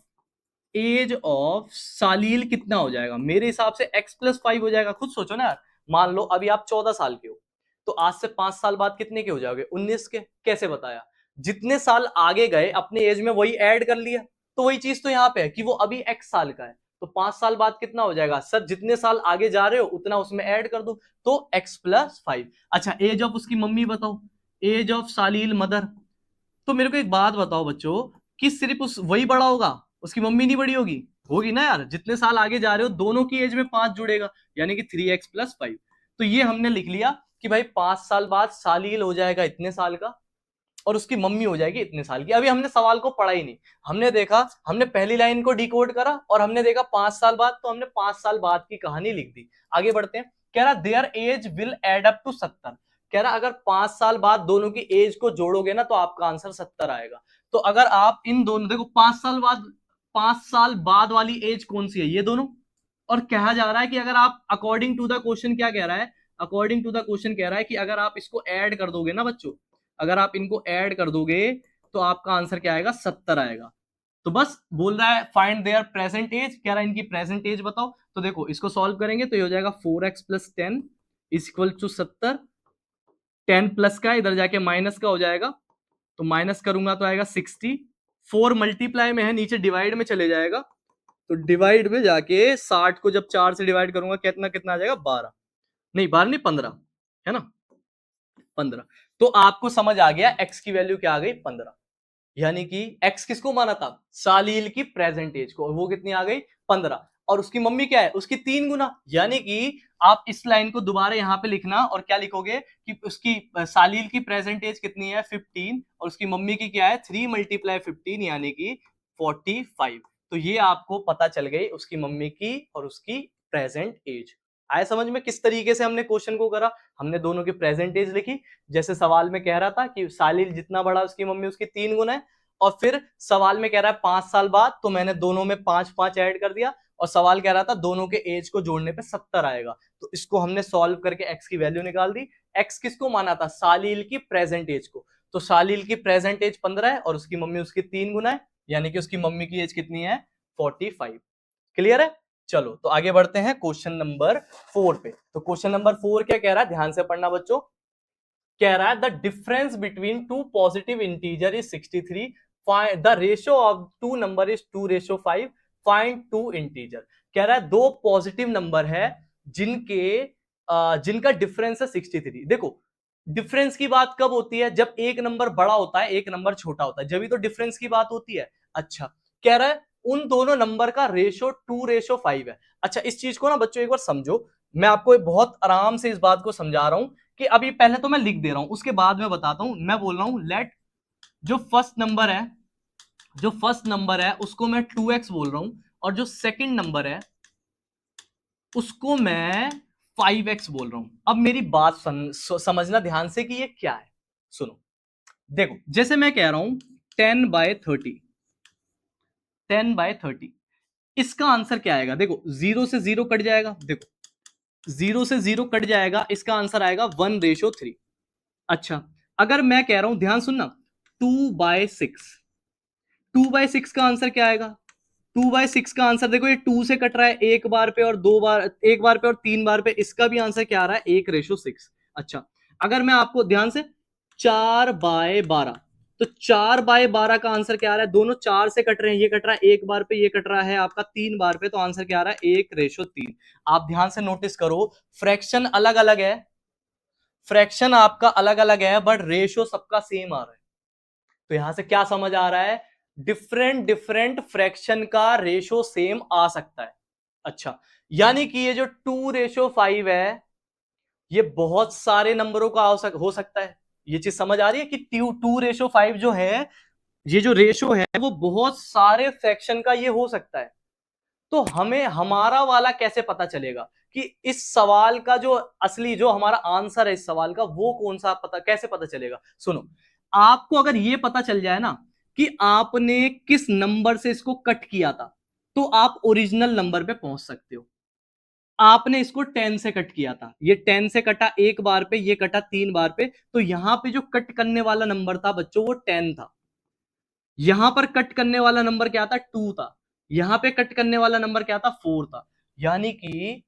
Speaker 1: सालील कितना हो जाएगा, मेरे हिसाब से x+5 हो जाएगा। खुद सोचो ना यार, मान लो अभी आप 14 साल के हो, तो आज से 5 साल बाद कितने के हो जाओगे, 19 के। कैसे बताया, जितने साल आगे गए अपने एज में वही ऐड कर लिया। तो वही चीज तो यहाँ पे है कि वो अभी x साल का है, तो 5 साल बाद कितना हो जाएगा सर, जितने साल आगे जा रहे हो उतना उसमें ऐड कर दो, तो x+5। अच्छा, एज ऑफ उसकी मम्मी बताओ, एज ऑफ सालील मदर। तो मेरे को एक बात बताओ बच्चों कि सिर्फ उस वही बड़ा होगा, उसकी मम्मी नहीं बड़ी होगी, होगी ना यार, जितने साल आगे जा रहे हो दोनों की एज में 5 जुड़ेगा, यानी कि 3x+5। तो ये हमने लिख लिया कि भाई 5 साल बाद सालील हो जाएगा इतने साल का और उसकी मम्मी हो जाएगी इतने साल की। अभी हमने सवाल को पढ़ा ही नहीं, हमने देखा, हमने पहली लाइन को डिकोड करा और हमने देखा 5 साल बाद, तो हमने 5 साल बाद की कहानी लिख दी। आगे बढ़ते हैं, कह रहा their age will add up to 70। कह रहा अगर 5 साल बाद दोनों की एज को जोड़ोगे ना तो आपका आंसर 70 आएगा। तो अगर आप इन दोनों, देखो 5 साल बाद वाली एज कौन सी है, ये दोनों। और कहा जा रहा है कि अगर आप अकॉर्डिंग टू द क्वेश्चन, क्या कह रहा है, अकॉर्डिंग टू द क्वेश्चन कह रहा है कि अगर आप इसको ऐड कर दोगे ना बच्चों, अगर आप इनको ऐड कर दोगे तो आपका आंसर क्या आएगा, 70 आएगा। तो बस बोल रहा है फाइंड देयर प्रेजेंट एज, कह रहा है इनकी प्रेजेंट एज बताओ। तो देखो इसको सॉल्व करेंगे तो ये हो जाएगा 4x+10 is equal to 70। 10 plus का इधर जाके माइनस का हो जाएगा, तो माइनस करूंगा तो आएगा 60। 4 मल्टीप्लाई में है, नीचे डिवाइड में चले जाएगा, तो डिवाइड में जाके 60 को जब 4 से डिवाइड करूंगा कितना कितना आ जाएगा, 12, नहीं 12 नहीं 15, है ना, 15। तो आपको समझ आ गया x की वैल्यू क्या आ गई, 15। यानी कि x किसको माना था, सालील की प्रेजेंट एज को, और वो कितनी आ गई, 15। और उसकी मम्मी क्या है, उसकी 3 गुना। यानी कि आप इस लाइन को दोबारा यहां पे लिखना और क्या लिखोगे कि उसकी सालील की प्रेजेंट एज कितनी है, 15, और उसकी मम्मी की क्या है, 3 × 15 यानी कि 45। तो ये आपको पता चल गई उसकी मम्मी की और उसकी प्रेजेंट एज। आया समझ में किस तरीके से हमने क्वेश्चन को करा, हमने दोनों की प्रेजेंट एज लिखी, जैसे सवाल में कह रहा था कि सालिल जितना बड़ा उसकी मम्मी उसकी 3 गुना है, और फिर सवाल में कह रहा है 5 साल बाद, तो मैंने दोनों में 5 ऐड कर दिया, और सवाल कह रहा था दोनों के एज को जोड़ने पे 70 आएगा। तो इसको हमने सॉल्व करके एक्स की वैल्यू निकाल दी। एक्स किसको माना था, सालिल की प्रेजेंट एज को। तो सालिल की प्रेजेंट एज 15 है और उसकी मम्मी उसकी 3 गुना है, यानी कि उसकी मम्मी की एज कितनी है, 45। क्लियर है। चलो तो आगे बढ़ते हैं क्वेश्चन नंबर 4 पे। तो क्वेश्चन नंबर 4 क्या कह रहा है, ध्यान से पढ़ना बच्चों। कह रहा है the difference between two positive integer is 63, the ratio of two number is 2:5, find two integer. कह रहा है दो पॉजिटिव नंबर है जिनका डिफरेंस है 63। देखो डिफरेंस की बात कब होती है, जब एक नंबर बड़ा होता है एक नंबर छोटा होता है, जब भी तो डिफरेंस की बात होती है। अच्छा, कह रहा है उन दोनों नंबर का रेशियो 2:5 है। अच्छा, इस चीज को ना बच्चों एक बार समझो, मैं आपको बहुत आराम से इस बात को समझा रहा हूं कि अभी पहले तो मैं लिख दे रहा हूं, उसके बाद में बताता हूं। मैं बोल रहा हूं लेट जो फर्स्ट नंबर है उसको मैं 2x बोल रहा हूं, और जो सेकंड नंबर है उसको मैं 5x बोल रहा हूं। अब मेरी बात समझना ध्यान से कि ये क्या है, सुनो। देखो जैसे मैं कह रहा हूं 10/30, 10/30, इसका आंसर क्या आएगा? देखो 0 से 0 कट जाएगा, देखो 0 से 0 कट जाएगा, इसका आंसर आएगा 1:3। अच्छा, अगर मैं कह रहा हूं, ध्यान सुनना, 2/6, 2/6 का आंसर क्या आएगा? 2/6 का आंसर देखो, ये 2 से कट रहा है एक बार पे और दो बार, एक बार पे और 3 बार पे, इसका भी आंसर क्या आ रहा है? 1:6। अच्छा, अगर मैं आपको ध्यान से 4/12, तो 4/12 का आंसर क्या आ रहा है? दोनों 4 से कट रहे हैं, ये कट रहा है एक बार पे, ये कट रहा है आपका 3 बार पे, तो आंसर क्या आ रहा है? 1:3। आप ध्यान से नोटिस करो, फ्रैक्शन अलग अलग है, फ्रैक्शन आपका अलग अलग है, बट रेशियो सबका सेम आ रहा है। तो यहां से क्या समझ आ रहा है? डिफरेंट डिफरेंट फ्रैक्शन का रेशो सेम आ सकता है। अच्छा, यानी कि ये जो 2:5 है, ये बहुत सारे नंबरों का हो सकता है। ये चीज समझ आ रही है कि 2:5 जो है, ये जो रेशो है वो बहुत सारे फ्रैक्शन का ये हो सकता है। तो हमें हमारा वाला कैसे पता चलेगा कि इस सवाल का जो असली, जो हमारा आंसर है इस सवाल का, वो कौन सा, पता कैसे पता चलेगा? सुनो, आपको अगर ये पता चल जाए ना कि आपने किस नंबर से इसको कट किया था, तो आप ओरिजिनल नंबर पे पहुंच सकते हो। आपने इसको 10 से कट किया था, ये 10 से कटा एक बार पे, ये कटा 3 बार पे, तो यहां पे जो कट करने वाला नंबर था बच्चों, वो 10 था। यहां पर कट करने वाला नंबर क्या था? 2 था। यहां पे कट करने वाला नंबर क्या था? 4 था। यानी कि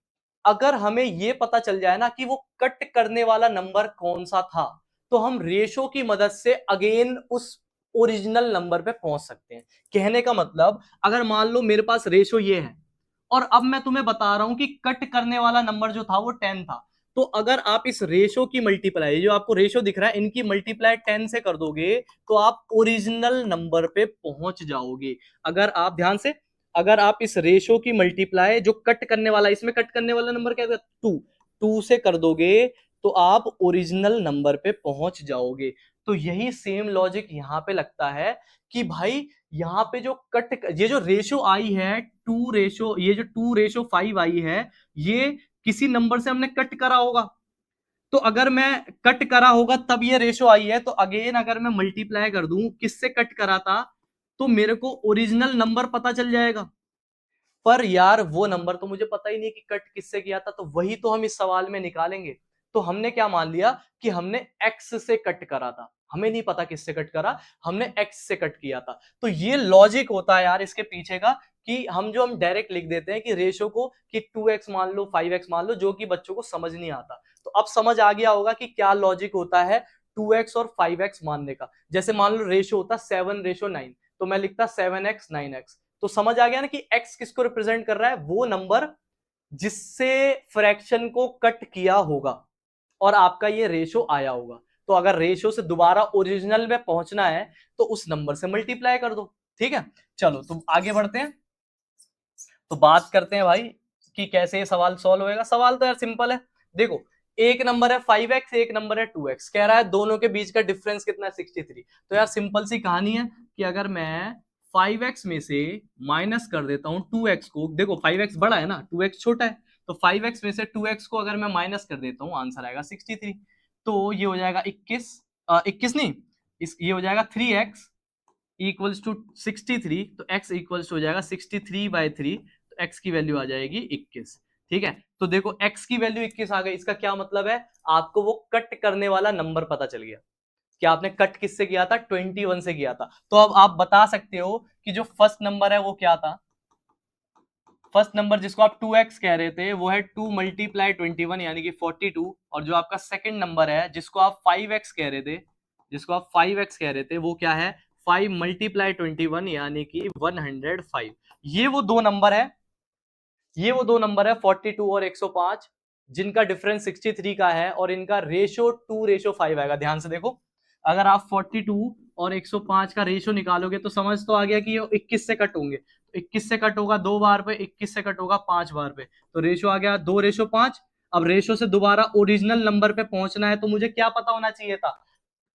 Speaker 1: अगर हमें यह पता चल जाए ना कि वो कट करने वाला नंबर कौन सा था, तो हम रेशो की मदद से अगेन उस ओरिजिनल नंबर पे पहुंच सकते हैं। कहने का मतलब, अगर मान लो मेरे पास रेशो ये है, और अब मैं तुम्हें बता रहा हूं कि कट करने वाला नंबर जो था वो 10 था, तो अगर आप इस रेशो की मल्टीप्लाई, जो आपको रेशो दिख रहा है, इनकी मल्टीप्लाई 10 से कर दोगे, तो आप ओरिजिनल नंबर पे पहुंच जाओगे। अगर आप ध्यान से, अगर आप इस रेशो की मल्टीप्लाई, जो कट करने वाला, इसमें कट करने वाला नंबर क्या था? 2, 2 से कर दोगे, तो आप ओरिजिनल नंबर पे पहुंच जाओगे। तो यही सेम लॉजिक यहां पे लगता है कि भाई, यहां पे जो कट, ये जो रेशो आई है, ये जो 2:5 आई है, ये किसी नंबर से हमने कट करा होगा। तो अगर मैं कट करा होगा तब ये रेशो आई है, तो अगेन अगर मैं मल्टीप्लाई कर दूं किससे कट करा था, तो मेरे को ओरिजिनल नंबर पता चल जाएगा। पर यार वो नंबर तो मुझे पता ही नहीं कि कट किससे किया था, तो वही तो हम इस सवाल में निकालेंगे। तो हमने क्या मान लिया कि हमने एक्स से कट करा था, हमें नहीं पता किससे कट करा, हमने एक्स से कट किया था। तो ये लॉजिक होता है यार इसके पीछे का, कि हम डायरेक्ट लिख देते हैं कि रेशो को, कि 2x मान लो, 5x मान लो, जो कि बच्चों को समझ नहीं आता। तो अब समझ आ गया होगा कि क्या लॉजिक होता है 2x और 5x मानने का। जैसे मान लो रेशो होता 7:9, तो मैं लिखता 7x 9x। तो समझ आ गया ना कि x किसको रिप्रेजेंट कर रहा है? वो नंबर जिससे फ्रैक्शन को कट किया होगा और आपका ये रेशो आया होगा। तो अगर रेशो से दोबारा ओरिजिनल में पहुंचना है, तो उस नंबर से मल्टीप्लाई कर दो। ठीक है, चलो तो आगे बढ़ते हैं, तो बात करते हैं भाई कि कैसे ये सवाल सॉल्व होएगा। सवाल तो यार सिंपल है। देखो, एक नंबर है 5x, एक नंबर है 2x, कह रहा है दोनों के बीच का डिफरेंस कितना है? 63। तो यार सिंपल सी कहानी है कि अगर मैं 5x में से माइनस कर देता हूं 2x को, देखो 5x बड़ा है ना, 2x छोटा है, तो 5x में से 2x को अगर मैं माइनस कर देता हूं, आंसर आएगा 63। तो ये हो जाएगा 21, 21 नहीं, ये हो जाएगा 3x इक्वल्स टू 63, तो x इक्वल्स हो जाएगा 63/3, तो x की वैल्यू आ जाएगी 21। ठीक है, तो देखो x की वैल्यू 21 आ गई, इसका क्या मतलब है? आपको वो कट करने वाला नंबर पता चल गया कि आपने कट किससे किया था? 21 से किया था। तो अब आप बता सकते हो कि जो फर्स्ट नंबर है वो क्या था? फर्स्ट नंबर जिसको आप 2x कह रहे थे, वो है 2 मल्टीप्लाई 21 यानी कि 42। और जो आपका सेकंड नंबर है जिसको आप 5x कह रहे थे, जिसको आप 5x कह रहे थे, वो क्या है? 5 मल्टीप्लाई 21 यानी कि 105। ये वो दो नंबर है, ये वो दो नंबर है 42 और 105, जिनका डिफरेंस 63 का है, और इनका रेशियो 2:5 आएगा। ध्यान से देखो, अगर आप 42 और 105 का रेशियो निकालोगे तो समझ तो आ गया कि ये 21 से कट होंगे। तो 21 से कट होगा 2 बार पे, 21 से कट होगा 5 बार पे, तो रेशियो आ गया 2:5। अब रेशियो से दोबारा ओरिजिनल नंबर पे पहुंचना है, तो मुझे क्या पता होना चाहिए था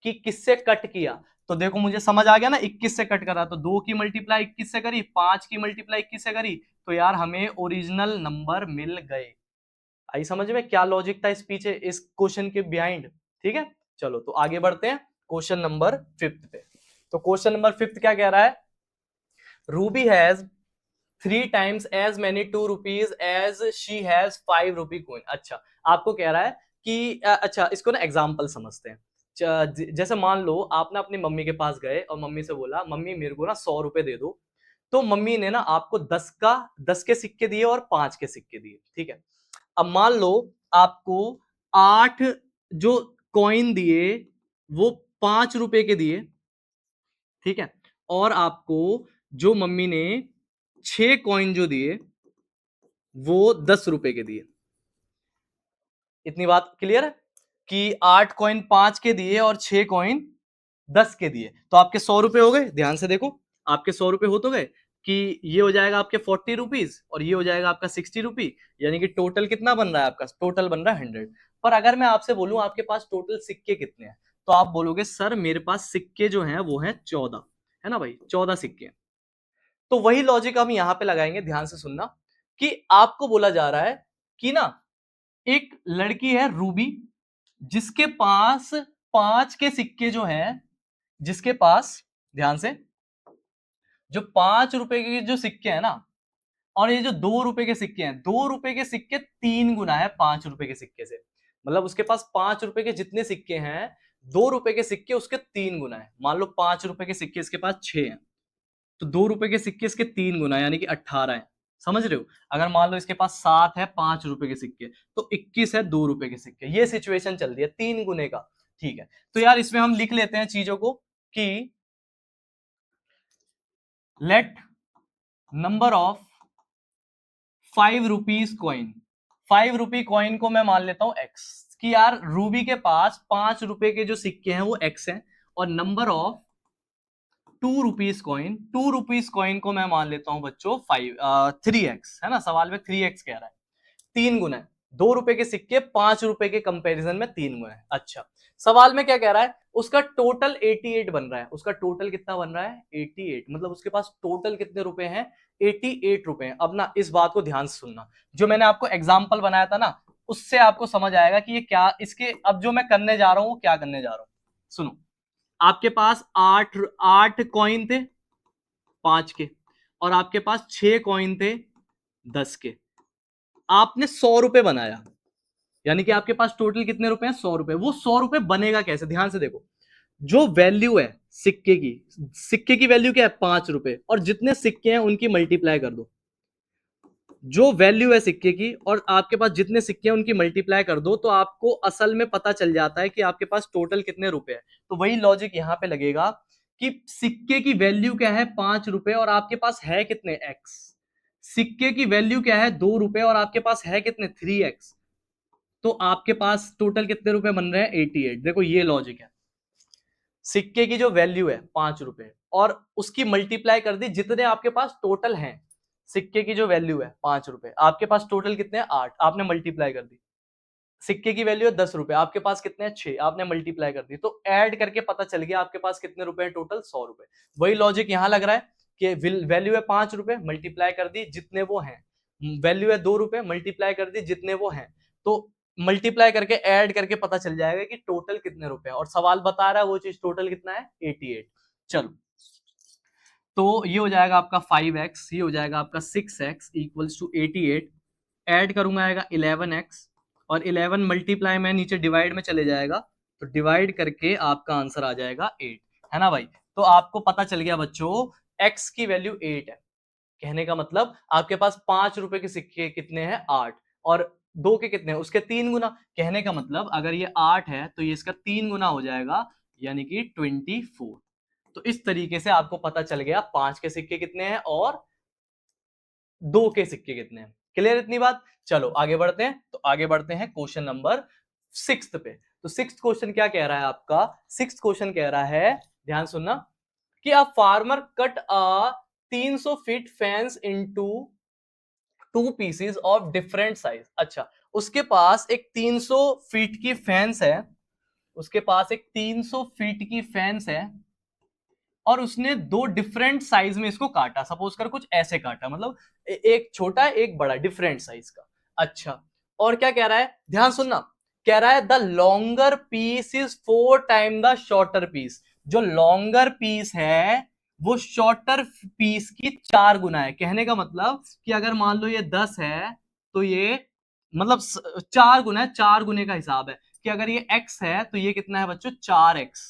Speaker 1: कि किससे कट किया? तो देखो मुझे समझ आ गया ना, 21 से कट करा, तो 2 की मल्टीप्लाई 21 से करी, 5 की मल्टीप्लाई 21 से करी, तो यार हमें ओरिजिनल नंबर मिल गए। आई समझ में क्या लॉजिक था इस पीछे, इस क्वेश्चन के बिहाइंड? ठीक है, चलो तो आगे बढ़ते हैं क्वेश्चन नंबर 5 पे। तो क्वेश्चन नंबर 5 क्या कह रहा है? Ruby has 3 times as many 2 rupees as she has 5 rupee coin। अच्छा, आपको कह रहा है कि अच्छा इसको ना एग्जाम्पल समझते हैं। जैसे मान लो आप ना अपनी मम्मी के पास गए और मम्मी से बोला मम्मी मेरे को ना 100 रुपए दे दो, तो मम्मी ने ना आपको 10 के सिक्के दिए और 5 के सिक्के दिए, ठीक है। अब मान लो आपको 8 जो कॉइन दिए वो 5 रुपए के दिए, ठीक है, और आपको जो मम्मी ने 6 कॉइन जो दिए वो 10 रुपए के दिए। इतनी बात क्लियर है कि 8 कॉइन 5 के दिए और 6 कॉइन 10 के दिए, तो आपके 100 रुपए हो गए। ध्यान से देखो, आपके 100 रुपए हो तो गए कि ये हो जाएगा आपके 40 रुपीज और ये हो जाएगा आपका 60 रुपी, यानी कि टोटल कितना बन रहा है आपका? टोटल बन रहा है 100। पर अगर मैं आपसे बोलूं आपके पास टोटल सिक्के कितने हैं, तो आप बोलोगे सर मेरे पास सिक्के जो हैं वो हैं 14, है ना भाई, 14 सिक्के हैं। तो वही लॉजिक हम यहां पे लगाएंगे, ध्यान से सुनना, कि आपको बोला जा रहा है कि ना एक लड़की है रूबी, जिसके पास 5 के सिक्के जो हैं, जिसके पास, ध्यान से, जो 5 रुपए के जो सिक्के हैं ना, और ये जो 2 रुपए के सिक्के हैं, 2 रुपए के सिक्के 3 गुना है 5 रुपए के सिक्के से। मतलब उसके पास 5 रुपए के जितने सिक्के हैं, 2 रुपए के सिक्के उसके 3 गुना है। मान लो 5 रुपए के सिक्के इसके पास 6 हैं, तो 2 रुपए के सिक्के इसके 3 गुना यानी कि 18 है। समझ रहे हो? अगर मान लो इसके पास 7 है 5 रुपए के सिक्के, तो 21 है 2 रुपए के सिक्के। ये सिचुएशन चल रही है 3 गुने का, ठीक है। तो यार इसमें हम लिख लेते हैं चीजों को कि let number of 5 rupees coin, 5 rupee coin को मैं मान लेता हूं एक्स, कि यार रूबी के पास 5 रुपए के जो सिक्के हैं वो एक्स हैं, और number of 2 rupees coin, 2 rupees coin को मैं मान लेता हूं बच्चों 3x, है ना, सवाल में 3x कह रहा है, 3 गुना है। 2 रुपए के सिक्के 5 रुपए के कंपैरिजन में 3 गुना है। अच्छा, सवाल में क्या कह रहा है? उसका टोटल 88 बन रहा है। उसका टोटल कितना बन रहा है? 88। मतलब उसके पास टोटल कितने रुपए हैं? 88 रुपए हैं। अब ना इस बात को ध्यान से सुनना, जो मैंने आपको एग्जाम्पल बनाया था ना, उससे आपको समझ आएगा कि ये क्या, इसके अब जो मैं करने जा रहा हूं वो क्या करने जा रहा हूं। सुनो, आपके पास 8 कॉइन थे 5 के, और आपके पास 6 कॉइन थे 10 के। आपने 100 रुपए बनाया, यानी कि आपके पास टोटल कितने रुपए हैं? 100 रुपए। वो 100 रुपए बनेगा कैसे? ध्यान से देखो, जो वैल्यू है सिक्के की, सिक्के की वैल्यू क्या है? 5 रुपए, और जितने सिक्के हैं उनकी मल्टीप्लाई कर दो। जो वैल्यू है सिक्के की और आपके पास जितने सिक्के हैं उनकी मल्टीप्लाई कर दो, तो आपको असल में पता चल जाता है कि आपके पास टोटल कितने रुपए हैं। तो वही लॉजिक यहां पे लगेगा कि सिक्के की वैल्यू क्या है? 5 रुपए, और आपके पास है कितने? एक्स। सिक्के की वैल्यू क्या है? 2 रुपए, और आपके पास है कितने? 3x। तो आपके पास टोटल कितने रुपए बन रहे हैं? 88। देखो ये लॉजिक है, सिक्के की जो वैल्यू है 5 रुपए और उसकी मल्टीप्लाई कर दी जितने आपके पास टोटल हैं। सिक्के की जो वैल्यू है 5 रुपए, आपके पास टोटल कितने हैं? 8, आपने मल्टीप्लाई कर दी। सिक्के की वैल्यू है 10 रुपए, आपके पास कितने हैं? 6, आपने मल्टीप्लाई कर दी। तो ऐड करके पता चल गया आपके पास कितने रुपए हैं टोटल? 100 रुपए। वही लॉजिक यहां लग रहा है कि वैल्यू है 5 रुपए, मल्टीप्लाई कर दी जितने वो हैं। वैल्यू है 2 रुपए, मल्टीप्लाई कर दी जितने वो हैं। तो मल्टीप्लाई करके ऐड करके पता चल जाएगा कि टोटल कितने रुपए हैं, और सवाल बता रहा है वो चीज टोटल कितना है? 88। चलो, तो ये हो जाएगा आपका 5x, ये हो जाएगा आपका 6x इक्वल्स टू 88। ऐड करूंगा आएगा 11x, और 11 मल्टीप्लाई में नीचे डिवाइड में चले जाएगा, तो डिवाइड करके आपका आंसर आ जाएगा 8, है ना भाई। तो आपको पता चल गया बच्चों x की वैल्यू 8 है। कहने का मतलब आपके पास 5 रुपए के सिक्के कितने हैं? 8, और 2 के कितने हैं? उसके 3 गुना। कहने का मतलब अगर ये 8 है तो ये इसका 3 गुना हो जाएगा, यानी कि 24। तो इस तरीके से आपको पता चल गया 5 के सिक्के कितने हैं और 2 के सिक्के कितने हैं। क्लियर इतनी बात? चलो आगे बढ़ते हैं। तो आगे बढ़ते हैं क्वेश्चन नंबर 6 पे। तो 6th क्वेश्चन क्या कह रहा है आपका? 6th क्वेश्चन कह रहा है, ध्यान सुनना, कि a farmer cut a 300 feet fence into 2 pieces of different size. अच्छा, उसके पास एक 300 फीट की फेंस है, उसके पास एक 300 फीट की फेंस है, और उसने 2 डिफरेंट साइज में इसको काटा। सपोज कर कुछ ऐसे काटा, मतलब एक छोटा एक बड़ा, डिफरेंट साइज का। अच्छा, और क्या कह रहा है? ध्यान सुनना, कह रहा है the longer piece is 4 time the shorter piece. जो लॉन्गर पीस है वो शॉर्टर पीस की 4 गुना है। कहने का मतलब कि अगर मान लो ये 10 है तो ये मतलब 4 गुना है, 4 गुने का हिसाब है कि अगर ये x है तो ये कितना है बच्चों, 4x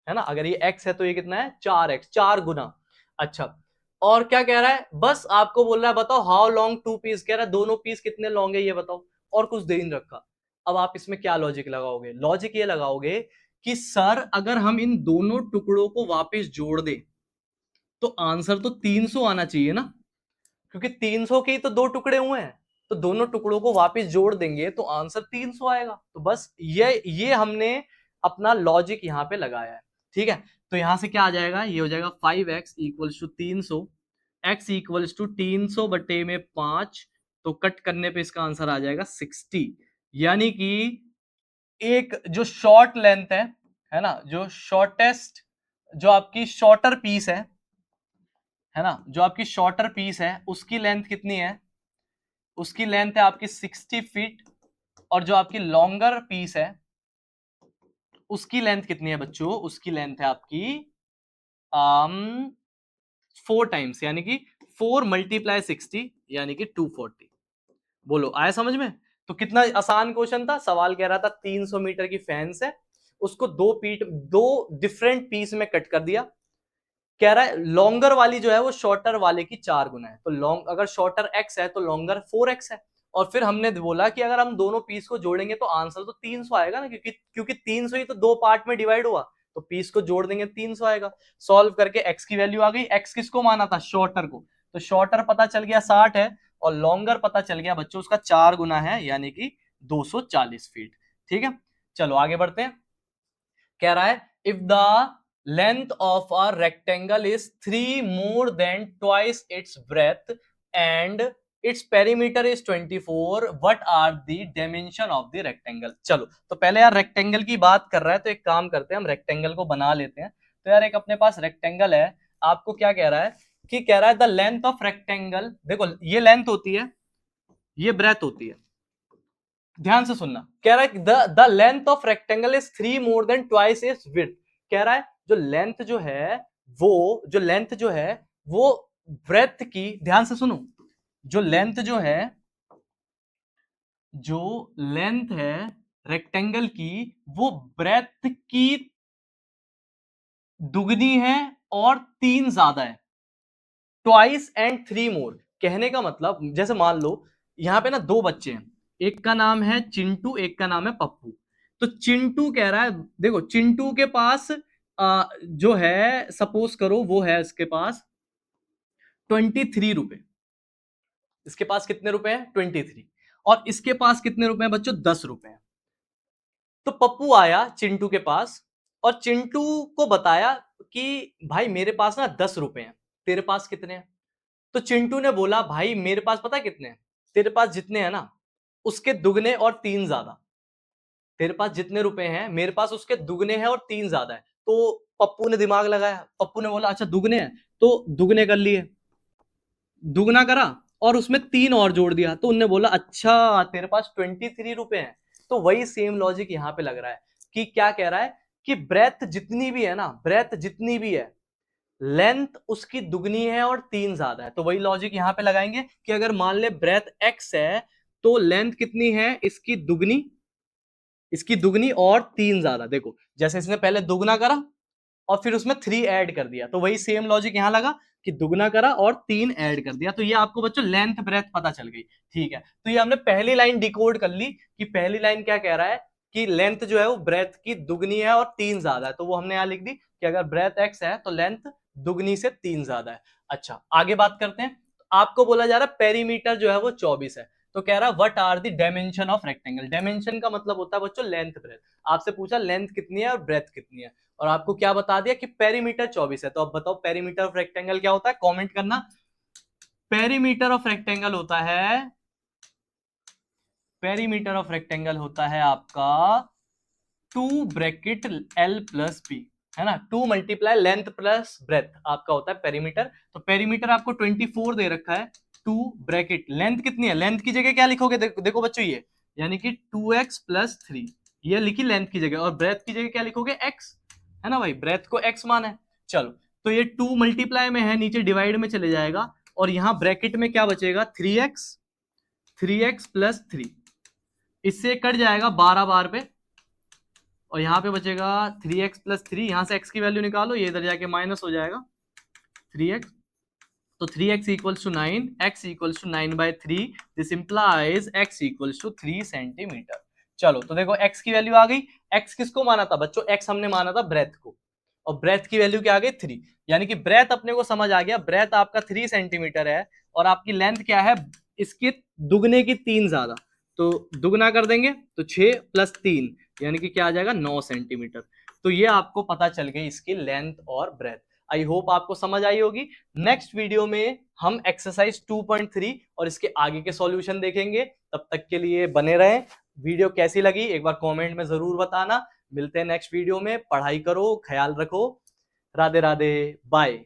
Speaker 1: है ना। अगर ये x है तो ये कितना है, 4x, 4 गुना। अच्छा, और क्या कह रहा है, बस आपको बोल रहा है बताओ हाउ लॉन्ग टू पीस, कह रहा है दोनों पीस कितने लॉन्ग है ये बताओ, और कुछ दे नहीं रखा। अब आप इसमें क्या लॉजिक लगाओगे, लॉजिक ये लगाओगे कि सर अगर हम इन दोनों टुकड़ों को वापस जोड़ दें तो आंसर तो 300 आना चाहिए ना, क्योंकि 300 के ही तो दो टुकड़े हुए हैं, तो दोनों टुकड़ों को वापस जोड़ देंगे तो आंसर 300 आएगा। तो बस ये हमने अपना लॉजिक यहां पे लगाया है, ठीक है। तो यहां से क्या आ जाएगा, ये हो जाएगा 5x equals to 300, x equals to 300 बटे में 5, तो कट करने पे इसका आंसर आ जाएगा 60। यानी कि एक जो शॉर्ट लेंथ है ना, जो शॉर्टेस्ट, जो आपकी शॉर्टर पीस है ना, जो आपकी शॉर्टर पीस है उसकी लेंथ कितनी है, उसकी लेंथ है आपकी 60 फीट, और जो आपकी लॉन्गर पीस है उसकी लेंथ कितनी है बच्चों, उसकी लेंथ है आपकी 4 टाइम्स, यानी कि 4 मल्टीप्लाई 60 यानी कि 240। बोलो आया समझ में। तो कितना आसान क्वेश्चन था, सवाल कह रहा था 300 मीटर की फेंस है, उसको दो डिफरेंट पीस में कट कर दिया। कह रहा है लॉन्गर वाली जो है वो शॉर्टर वाले की 4 गुना है, तो लॉन्ग अगर शॉर्टर x है तो लॉन्गर 4x है। और फिर हमने बोला कि अगर हम दोनों पीस को जोड़ेंगे तो आंसर तो 300 आएगा ना, क्योंकि 300 ही तो दो पार्ट में डिवाइड हुआ, तो पीस को जोड़ देंगे 300 आएगा। सॉल्व करके x की वैल्यू आ गई, x किसको माना था, शॉर्टर को, तो शॉर्टर पता चल गया 60 है, और लॉन्गर पता चल गया बच्चों उसका 4 गुना है, यानी कि 240 फीट। ठीक है, चलो आगे बढ़ते हैं। कह रहा है if the length of a rectangle is 3 more than twice its breadth and its perimeter is 24, what are the dimension of the rectangle. चलो तो पहले यार रेक्टेंगल की बात कर रहा है तो एक काम करते हैं, हम रेक्टेंगल को बना लेते हैं। तो यार एक अपने पास रेक्टेंगल है, आपको क्या कह रहा है कि कह रहा है द लेंथ ऑफ रेक्टेंगल, देखो ये लेंथ होती है, ये ब्रेथ होती है, ध्यान से सुनना। कह रहा है the length of rectangle is 3 more than twice is width. कह रहा है जो लेंथ जो है वो ब्रेथ की, ध्यान से सुनो, जो लेंथ जो लेंथ है रेक्टेंगल की वो ब्रेथ की दुगनी है और 3 ज्यादा है, ट्वाइस एंड 3 मोर। कहने का मतलब जैसे मान लो यहां पे ना दो बच्चे हैं, एक का नाम है चिंटू, एक का नाम है पप्पू। तो चिंटू कह रहा है, देखो चिंटू के पास जो है सपोज करो वो है इसके पास 23 रुपए, इसके पास कितने रुपए हैं 23, और इसके पास कितने रुपए हैं बच्चों 10 रुपए हैं। तो पप्पू आया चिंटू के पास और चिंटू को बताया कि भाई मेरे पास ना 10 रुपए हैं, तेरे पास कितने हैं। तो चिंटू ने बोला भाई मेरे पास पता है कितने हैं, तेरे पास जितने हैं ना उसके दुगने और 3 ज्यादा, तेरे पास जितने रुपए हैं मेरे पास उसके दुगने हैं और 3 ज्यादा है। तो पप्पू ने दिमाग लगाया, पप्पू ने बोला अच्छा दुगने हैं, तो दुगने कर लिए, दुगना करा और उसमें 3 और जोड़ दिया, तो उनने बोला अच्छा तेरे पास 23 रुपए हैं। तो वही सेम लॉजिक यहां पे लग रहा है कि क्या कह रहा है कि ब्रेथ जितनी भी है ना, ब्रेथ जितनी भी है लेंथ उसकी दुगनी है और 3 ज्यादा है। तो वही लॉजिक यहां पे लगाएंगे कि अगर मान ले ब्रेथ x है तो लेंथ कितनी है इसकी दुगनी, इसकी दुगनी और 3 ज्यादा। देखो जैसे इसने पहले दुगना करा और फिर उसमें 3 ऐड कर दिया, तो वही सेम लॉजिक यहां लगा कि दुगना करा और 3 ऐड कर दिया, तो ये आपको बच्चों लेंथ ब्रेथ पता चल गई। ठीक है, तो ये हमने पहली लाइन डिकोड कर ली कि पहली लाइन क्या कह रहा है कि लेंथ जो है वो ब्रेथ की दुगनी है और 3 ज्यादा है, तो वो हमने यहां लिख दी कि अगर ब्रेथ x है तो लेंथ दुगनी से 3 ज्यादा है। अच्छा आगे बात करते हैं, आपको बोला जा रहा है पेरीमीटर जो है वो 24 है, तो कह रहा है what are the dimension of rectangle. Dimension का मतलब होता है बच्चों लेंथ ब्रेथ, आपसे पूछा लेंथ कितनी है और ब्रेथ कितनी है, और आपको क्या बता दिया कि पेरीमीटर 24 है। तो अब बताओ पेरीमीटर ऑफ रेक्टेंगल क्या होता है, कमेंट करना। पेरीमीटर ऑफ रेक्टेंगल होता है, पेरीमीटर ऑफ रेक्टेंगल होता है आपका 2 ब्रैकेट l प्लस b, है ना, 2 मल्टीप्लाई लेंथ प्लस ब्रेथ आपका होता है पेरीमीटर। तो पेरीमीटर आपको 24 दे रखा है, 2 ब्रैकेट लेंथ कितनी है, लेंथ की जगह क्या लिखोगे, देखो बच्चों ये यानी कि 2x प्लस 3, ये लिखी लेंथ की जगह, और ब्रेथ की जगह क्या लिखोगे x, है ना भाई, ब्रेथ को x माना है। चलो तो ये 2 मल्टीप्लाई में है, नीचे डिवाइड में चले जाएगा और यहाँ ब्रैकेट में क्या बचेगा 3x प्लस 3, इससे कट जाएगा 12 बार पे और यहाँ पे बचेगा 3x प्लस 3, यहां से x की वैल्यू निकालो, ये इधर जाके माइनस हो जाएगा 3x, तो 3x equals to 9, x equals to 9/3, this implies x equals to 3 centimetre. चलो तो देखो x की वैल्यू आ गई। x किसको माना था बच्चों? x हमने माना था ब्रेथ को, और ब्रेथ की वैल्यू क्या आ गई 3, यानी कि ब्रेथ अपने को समझ आ गया, ब्रेथ आपका 3 सेंटीमीटर है और आपकी लेंथ क्या है, इसके दुगने की 3 ज्यादा, तो दुगना कर देंगे तो 6 प्लस 3 यानी कि क्या आ जाएगा 9 सेंटीमीटर। तो ये आपको पता चल गई इसकी लेंथ और ब्रेथ। आई होप आपको समझ आई होगी। नेक्स्ट वीडियो में हम एक्सरसाइज 2.3 और इसके आगे के सॉल्यूशन देखेंगे। तब तक के लिए बने रहें। वीडियो कैसी लगी एक बार कमेंट में जरूर बताना। मिलते हैं नेक्स्ट वीडियो में। पढ़ाई करो, ख्याल रखो। राधे राधे, बाय।